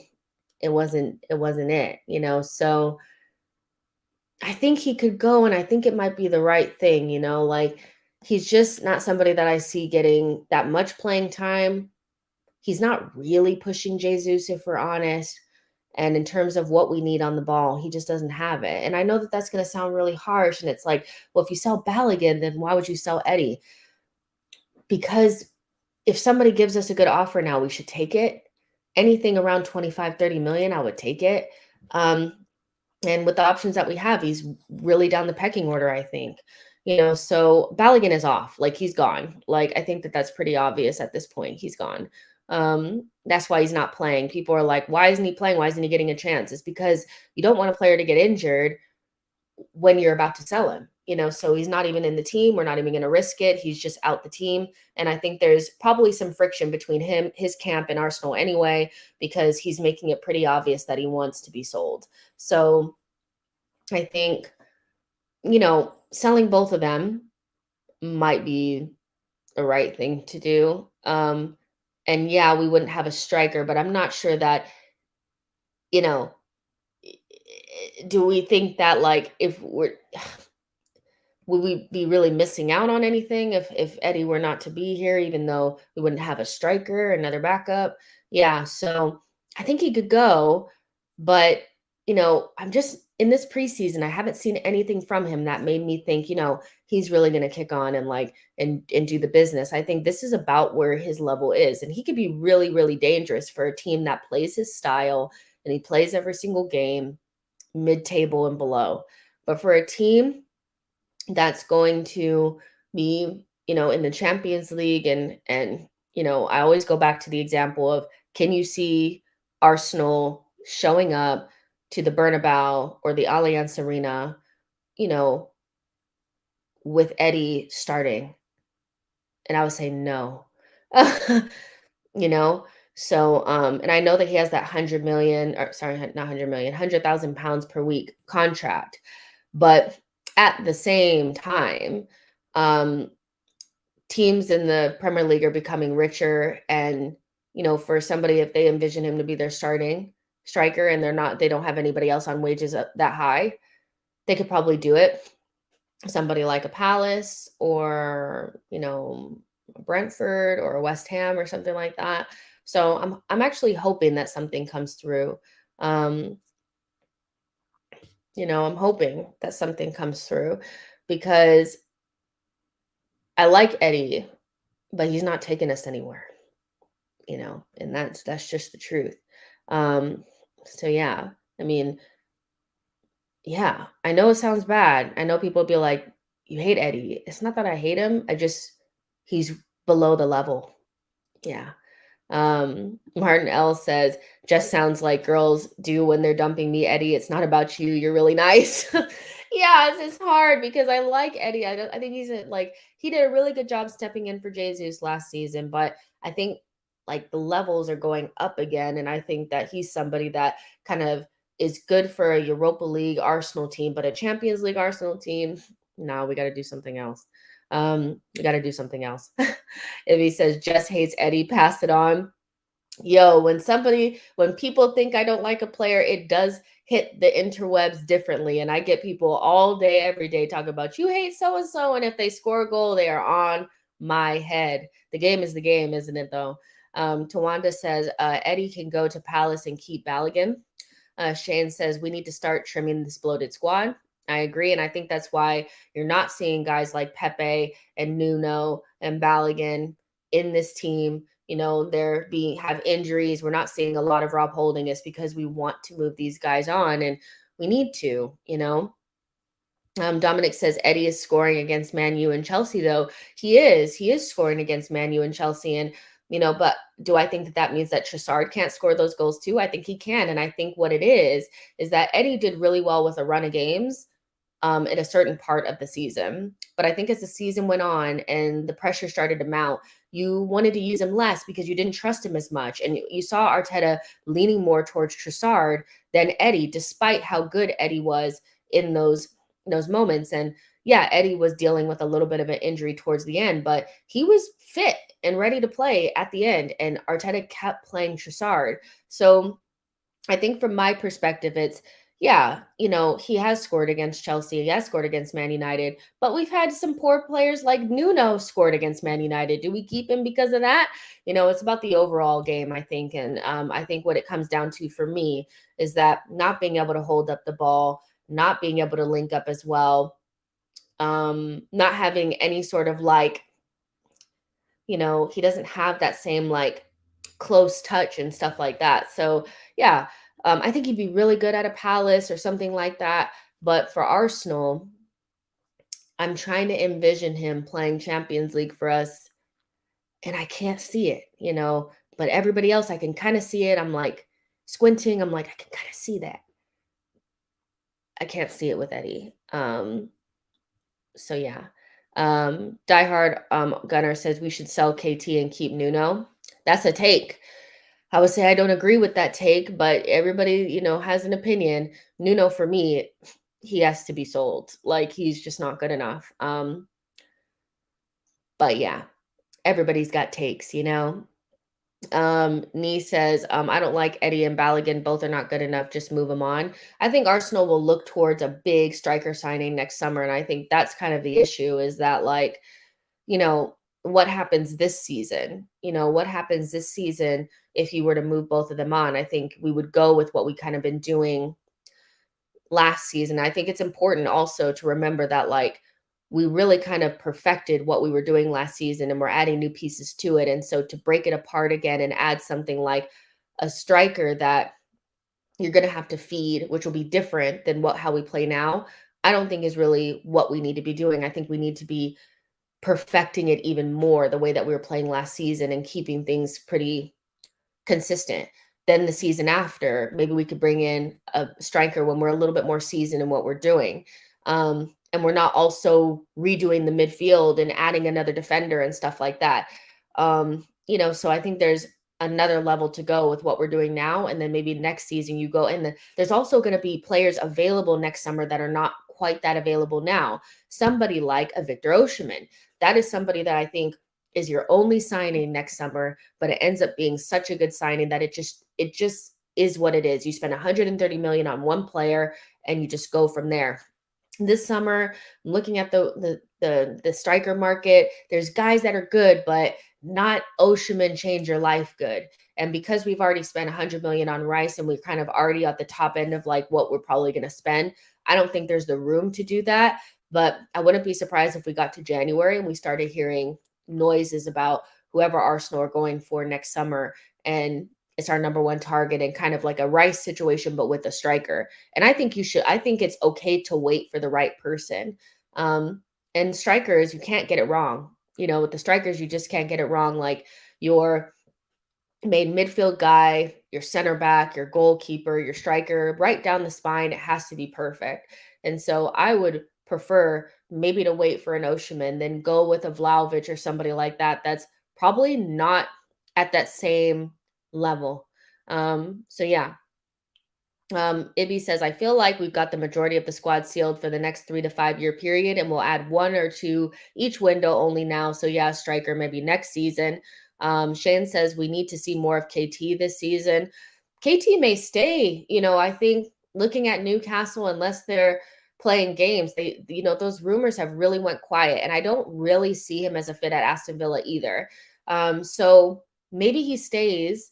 it wasn't it. So I think he could go, and I think it might be the right thing, like he's just not somebody that I see getting that much playing time. He's not really pushing Jesus, if we're honest. And in terms of what we need on the ball, he just doesn't have it. And I know that that's going to sound really harsh. And it's like, well, if you sell Balogun, then why would you sell Eddie? Because if somebody gives us a good offer now, we should take it. Anything around 25, 30 million, I would take it. And with the options that we have, he's really down the pecking order, I think. So Balogun is off. Like, he's gone. Like, I think that that's pretty obvious at this point. He's gone. That's why he's not playing. People are like, why isn't he playing? Why isn't he getting a chance? It's because you don't want a player to get injured when you're about to sell him. So he's not even in the team. We're not even going to risk it. He's just out the team. And I think there's probably some friction between his camp and Arsenal anyway, because he's making it pretty obvious that he wants to be sold. So I think, selling both of them might be the right thing to do. And yeah, we wouldn't have a striker, but I'm not sure that, you know, do we think that, like, if we're would we be really missing out on anything if Eddie were not to be here, even though we wouldn't have a striker, another backup? Yeah, so I think he could go, but I'm just in this preseason, I haven't seen anything from him that made me think, he's really going to kick on and and do the business. I think this is about where his level is, and he could be really, really dangerous for a team that plays his style and he plays every single game, mid-table and below. But for a team that's going to be, in the Champions League and I always go back to the example of, can you see Arsenal showing up to the Bernabeu or the Allianz Arena, you know, with Eddie starting? And I would say no. you know? So and I know that he has that 100 million, or sorry, not 100 million, 100,000 pounds per week contract. But at the same time, um, teams in the Premier League are becoming richer. And, for somebody, if they envision him to be their starting striker and they don't have anybody else on wages that high, they could probably do it. Somebody like a Palace or, Brentford or a West Ham or something like that. So I'm actually hoping that something comes through. Um, I'm hoping that something comes through because I like Eddie, but he's not taking us anywhere, and that's just the truth. Um, so yeah, I mean, yeah, I know it sounds bad. I know people be like, you hate Eddie. It's not that I hate him. He's below the level. Yeah. Martin L says, just sounds like girls do when they're dumping me, Eddie. It's not about you. You're really nice. Yeah, it's hard because I like Eddie. I think he did a really good job stepping in for Jesus last season, but I think like the levels are going up again. And I think that he's somebody that kind of is good for a Europa League Arsenal team, but a Champions League Arsenal team, no, we got to do something else. We got to do something else. If he says just hates Eddie, pass it on. Yo, when people think I don't like a player, it does hit the interwebs differently. And I get people all day, every day talking about you hate so and so. And if they score a goal, they are on my head. The game is the game, isn't it, though? Tawanda says Eddie can go to Palace and keep Balogun. Shane says we need to start trimming this bloated squad. I agree. And I think that's why you're not seeing guys like Pepe and Nuno and Balogun in this team. They're have injuries. We're not seeing a lot of Rob Holding. It's because we want to move these guys on and we need to. Dominic says Eddie is scoring against Man U and Chelsea, though. He is scoring against Man U and Chelsea. And, but do I think that means that Trossard can't score those goals too? I think he can. And I think what it is that Eddie did really well with a run of games in a certain part of the season. But I think as the season went on and the pressure started to mount, you wanted to use him less because you didn't trust him as much. And you saw Arteta leaning more towards Trossard than Eddie, despite how good Eddie was in those moments. And yeah, Eddie was dealing with a little bit of an injury towards the end, but he was fit and ready to play at the end. And Arteta kept playing Trossard. So I think from my perspective, it's, yeah, he has scored against Chelsea. He has scored against Man United, but we've had some poor players like Nuno scored against Man United. Do we keep him because of that? It's about the overall game, I think. And I think what it comes down to for me is that not being able to hold up the ball, not being able to link up as well, not having any sort of he doesn't have that same close touch and stuff like that. So yeah, I think he'd be really good at a Palace or something like that. But for Arsenal, I'm trying to envision him playing Champions League for us, and I can't see it. But everybody else, I can kind of see it. I'm like squinting. I'm like, I can kind of see that. I can't see it with Eddie. So yeah. Diehard Gunner says we should sell KT and keep Nuno. That's a take. I would say I don't agree with that take, but everybody, has an opinion. Nuno, for me, he has to be sold. He's just not good enough. But yeah, everybody's got takes. Nee says, I don't like Eddie and Balogun. Both are not good enough. Just move them on. I think Arsenal will look towards a big striker signing next summer. And I think that's kind of the issue is that what happens this season? What happens this season if you were to move both of them on? I think we would go with what we kind of been doing last season. I think it's important also to remember that like we really kind of perfected what we were doing last season and we're adding new pieces to it. And so to break it apart again and add something like a striker that you're going to have to feed, which will be different than what how we play now, I don't think is really what we need to be doing. I think we need to be perfecting it even more the way that we were playing last season and keeping things pretty consistent. Then the season after, maybe we could bring in a striker when we're a little bit more seasoned in what we're doing. And we're not also redoing the midfield and adding another defender and stuff like that. So I think there's another level to go with what we're doing now. And then maybe next season you go and there's also going to be players available next summer that are not quite that available now. Somebody like a Victor Osimhen. That is somebody that I think is your only signing next summer, but it ends up being such a good signing that it just is what it is. You spend 130 million on one player and you just go from there. This summer, I'm looking at the striker market. There's guys that are good, but not Osimhen change your life good. And because we've already spent 100 million on Rice and we're kind of already at the top end of like what we're probably going to spend, I don't think there's the room to do that. But I wouldn't be surprised if we got to January and we started hearing noises about whoever Arsenal are going for next summer. And it's our number one target and kind of like a Rice situation, but with a striker. And I think it's okay to wait for the right person. And strikers, you can't get it wrong. With the strikers, you just can't get it wrong. Like your main midfield guy, your center back, your goalkeeper, your striker, right down the spine, it has to be perfect. And so I would prefer maybe to wait for an Osimhen, then go with a Vlahovic or somebody like that. That's probably not at that same level. So yeah, Ibby says, I feel like we've got the majority of the squad sealed for the next 3 to 5 year period, and we'll add one or two each window only now. So, yeah, striker maybe next season. Shane says, we need to see more of KT this season. KT may stay. I think looking at Newcastle, unless they're playing games, those rumors have really went quiet. And I don't really see him as a fit at Aston Villa either. So maybe he stays.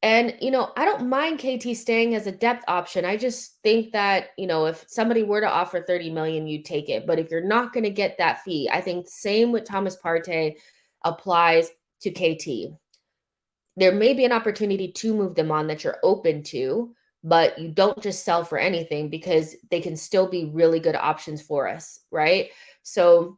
And, I don't mind KT staying as a depth option. I just think that, if somebody were to offer 30 million, you'd take it. But if you're not going to get that fee, I think same with Thomas Partey applies to KT. There may be an opportunity to move them on that you're open to, but you don't just sell for anything because they can still be really good options for us, right? So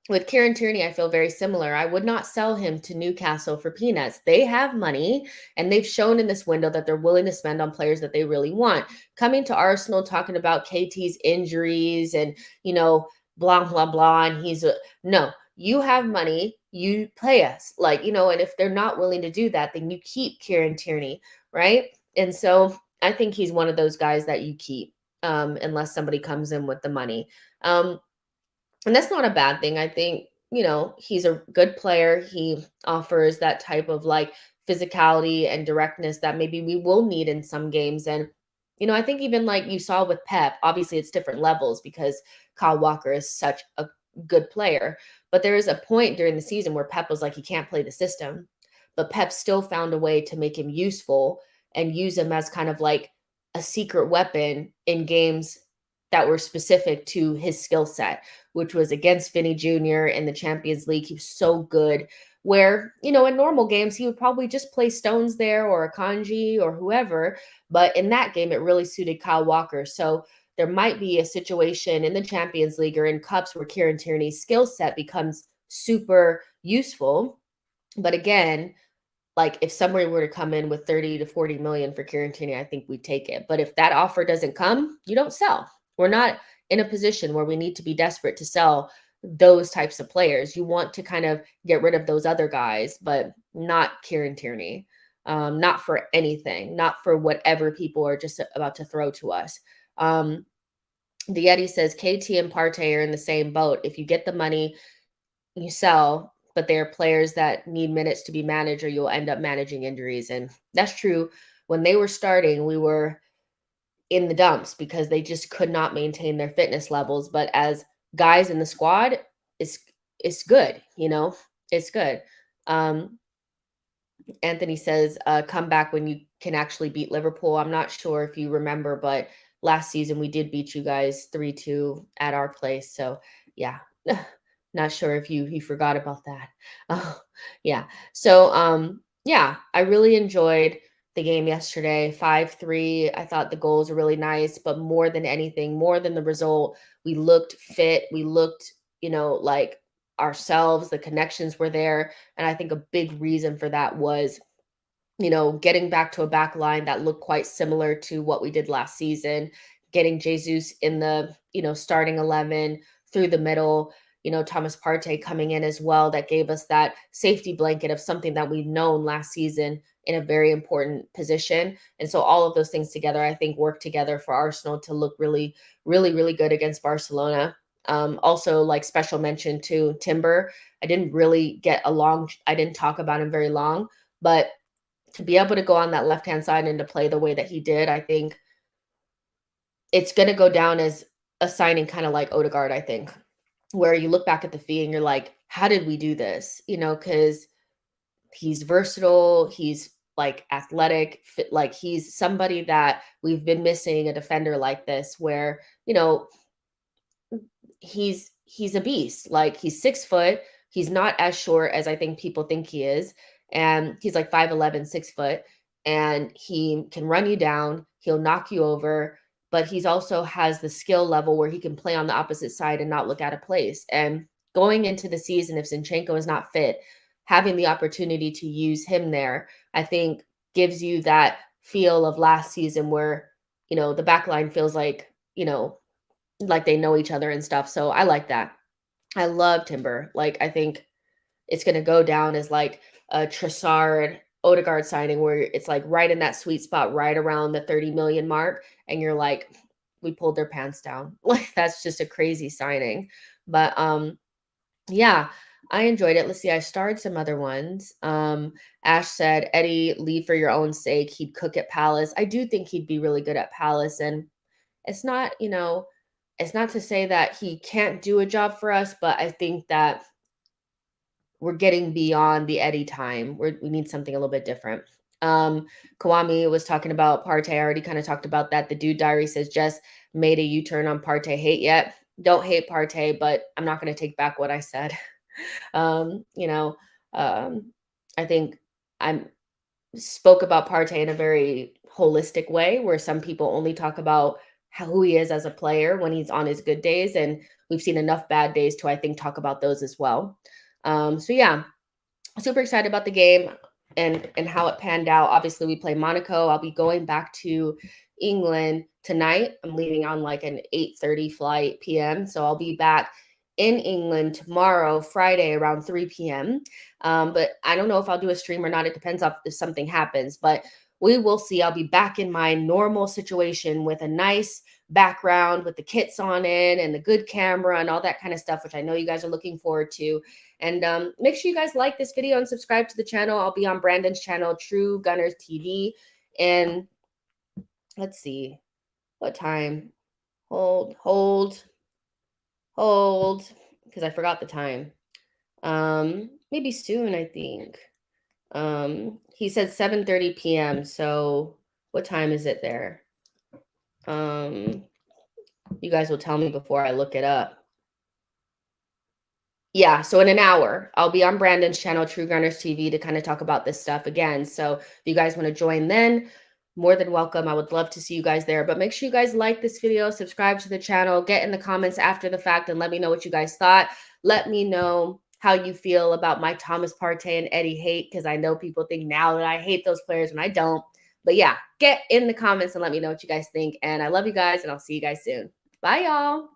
with Kieran Tierney, I feel very similar. I would not sell him to Newcastle for peanuts. They have money, and they've shown in this window that they're willing to spend on players that they really want. Coming to Arsenal, talking about KT's injuries and, blah, blah, blah. And no, you have money, you pay us. And if they're not willing to do that, then you keep Kieran Tierney, right? And so I think he's one of those guys that you keep unless somebody comes in with the money. And that's not a bad thing. I think, he's a good player. He offers that type of like physicality and directness that maybe we will need in some games. And, I think even like you saw with Pep, obviously it's different levels because Kyle Walker is such a good player. But there is a point during the season where Pep was like, he can't play the system. But Pep still found a way to make him useful and use him as kind of like a secret weapon in games that were specific to his skill set, which was against Vinny Jr. in the Champions League. He was so good. Where, in normal games, he would probably just play Stones there or Akanji or whoever. But in that game, it really suited Kyle Walker. So there might be a situation in the Champions League or in Cups where Kieran Tierney's skill set becomes super useful. But again, like if somebody were to come in with 30 to 40 million for Kieran Tierney, I think we'd take it. But if that offer doesn't come, you don't sell. We're not in a position where we need to be desperate to sell those types of players. You want to kind of get rid of those other guys, but not Kieran Tierney. Not for anything, not for whatever people are just about to throw to us. The Eddie says KT and Partey are in the same boat. If you get the money, you sell, but there are players that need minutes to be managed or you'll end up managing injuries. And that's true. When they were starting, we were in the dumps because they just could not maintain their fitness levels. But as guys in the squad, it's good, it's good. Anthony says, come back when you can actually beat Liverpool. I'm not sure if you remember, but last season we did beat you guys 3-2 at our place. So yeah, not sure if you forgot about that. Oh, yeah. So yeah, I really enjoyed the game yesterday. 5-3. I thought the goals were really nice, but more than anything, more than the result, we looked fit. We looked, like ourselves. The connections were there. And I think a big reason for that was getting back to a back line that looked quite similar to what we did last season, getting Jesus in the, starting 11 through the middle, Thomas Partey coming in as well. That gave us that safety blanket of something that we've known last season in a very important position. And so all of those things together, I think, work together for Arsenal to look really, really, really good against Barcelona. Also, like special mention to Timber. I didn't really get along. I didn't talk about him very long, but to be able to go on that left-hand side and to play the way that he did, I think it's going to go down as a signing kind of like Odegaard, I think, where you look back at the fee and you're like, how did we do this? Because he's versatile, he's like athletic, fit, like he's somebody that we've been missing a defender like this where, he's a beast. Like he's 6 foot. He's not as short as I think people think he is. And he's like 5'11", 6 foot. And he can run you down. He'll knock you over. But he's also has the skill level where he can play on the opposite side and not look out of place. And going into the season, if Zinchenko is not fit, having the opportunity to use him there, I think gives you that feel of last season where, the back line feels like they know each other and stuff. So I like that. I love Timber. Like I think it's going to go down as like a Trossard Odegaard signing where it's like right in that sweet spot, right around the 30 million mark. And you're like, we pulled their pants down. Like that's just a crazy signing. But yeah, I enjoyed it. Let's see. I starred some other ones. Ash said, Eddie, leave for your own sake. He'd cook at Palace. I do think he'd be really good at Palace. And it's not, it's not to say that he can't do a job for us, but I think that we're getting beyond the Eddie time. We need something a little bit different. Kawami was talking about Partey. I already kind of talked about that. The Dude Diary says Jess made a U-turn on Partey hate yet. Don't hate Partey, but I'm not going to take back what I said. um, you know, I think I'm spoke about Partey in a very holistic way where some people only talk about who he is as a player when he's on his good days. And we've seen enough bad days to, I think, talk about those as well. So yeah, super excited about the game and how it panned out. Obviously, we play Monaco. I'll be going back to England tonight. I'm leaving on like an 8:30 flight p.m. So I'll be back in England tomorrow, Friday, around 3 p.m. But I don't know if I'll do a stream or not. It depends on if something happens, but we will see. I'll be back in my normal situation with a nice background with the kits on it and the good camera and all that kind of stuff, which I know you guys are looking forward to. And make sure you guys like this video and subscribe to the channel. I'll be on Brandon's channel, True Gunners TV. And let's see, what time? Hold, because I forgot the time. Maybe soon, I think. He said 7:30 p.m. So what time is it there? You guys will tell me before I look it up. Yeah, so in an hour, I'll be on Brandon's channel, True Gunners TV, to kind of talk about this stuff again. So if you guys want to join then, more than welcome. I would love to see you guys there. But make sure you guys like this video, subscribe to the channel, get in the comments after the fact, and let me know what you guys thought. Let me know how you feel about my Thomas Partey and Eddie hate, because I know people think now that I hate those players when I don't. But yeah, get in the comments and let me know what you guys think. And I love you guys, and I'll see you guys soon. Bye, y'all.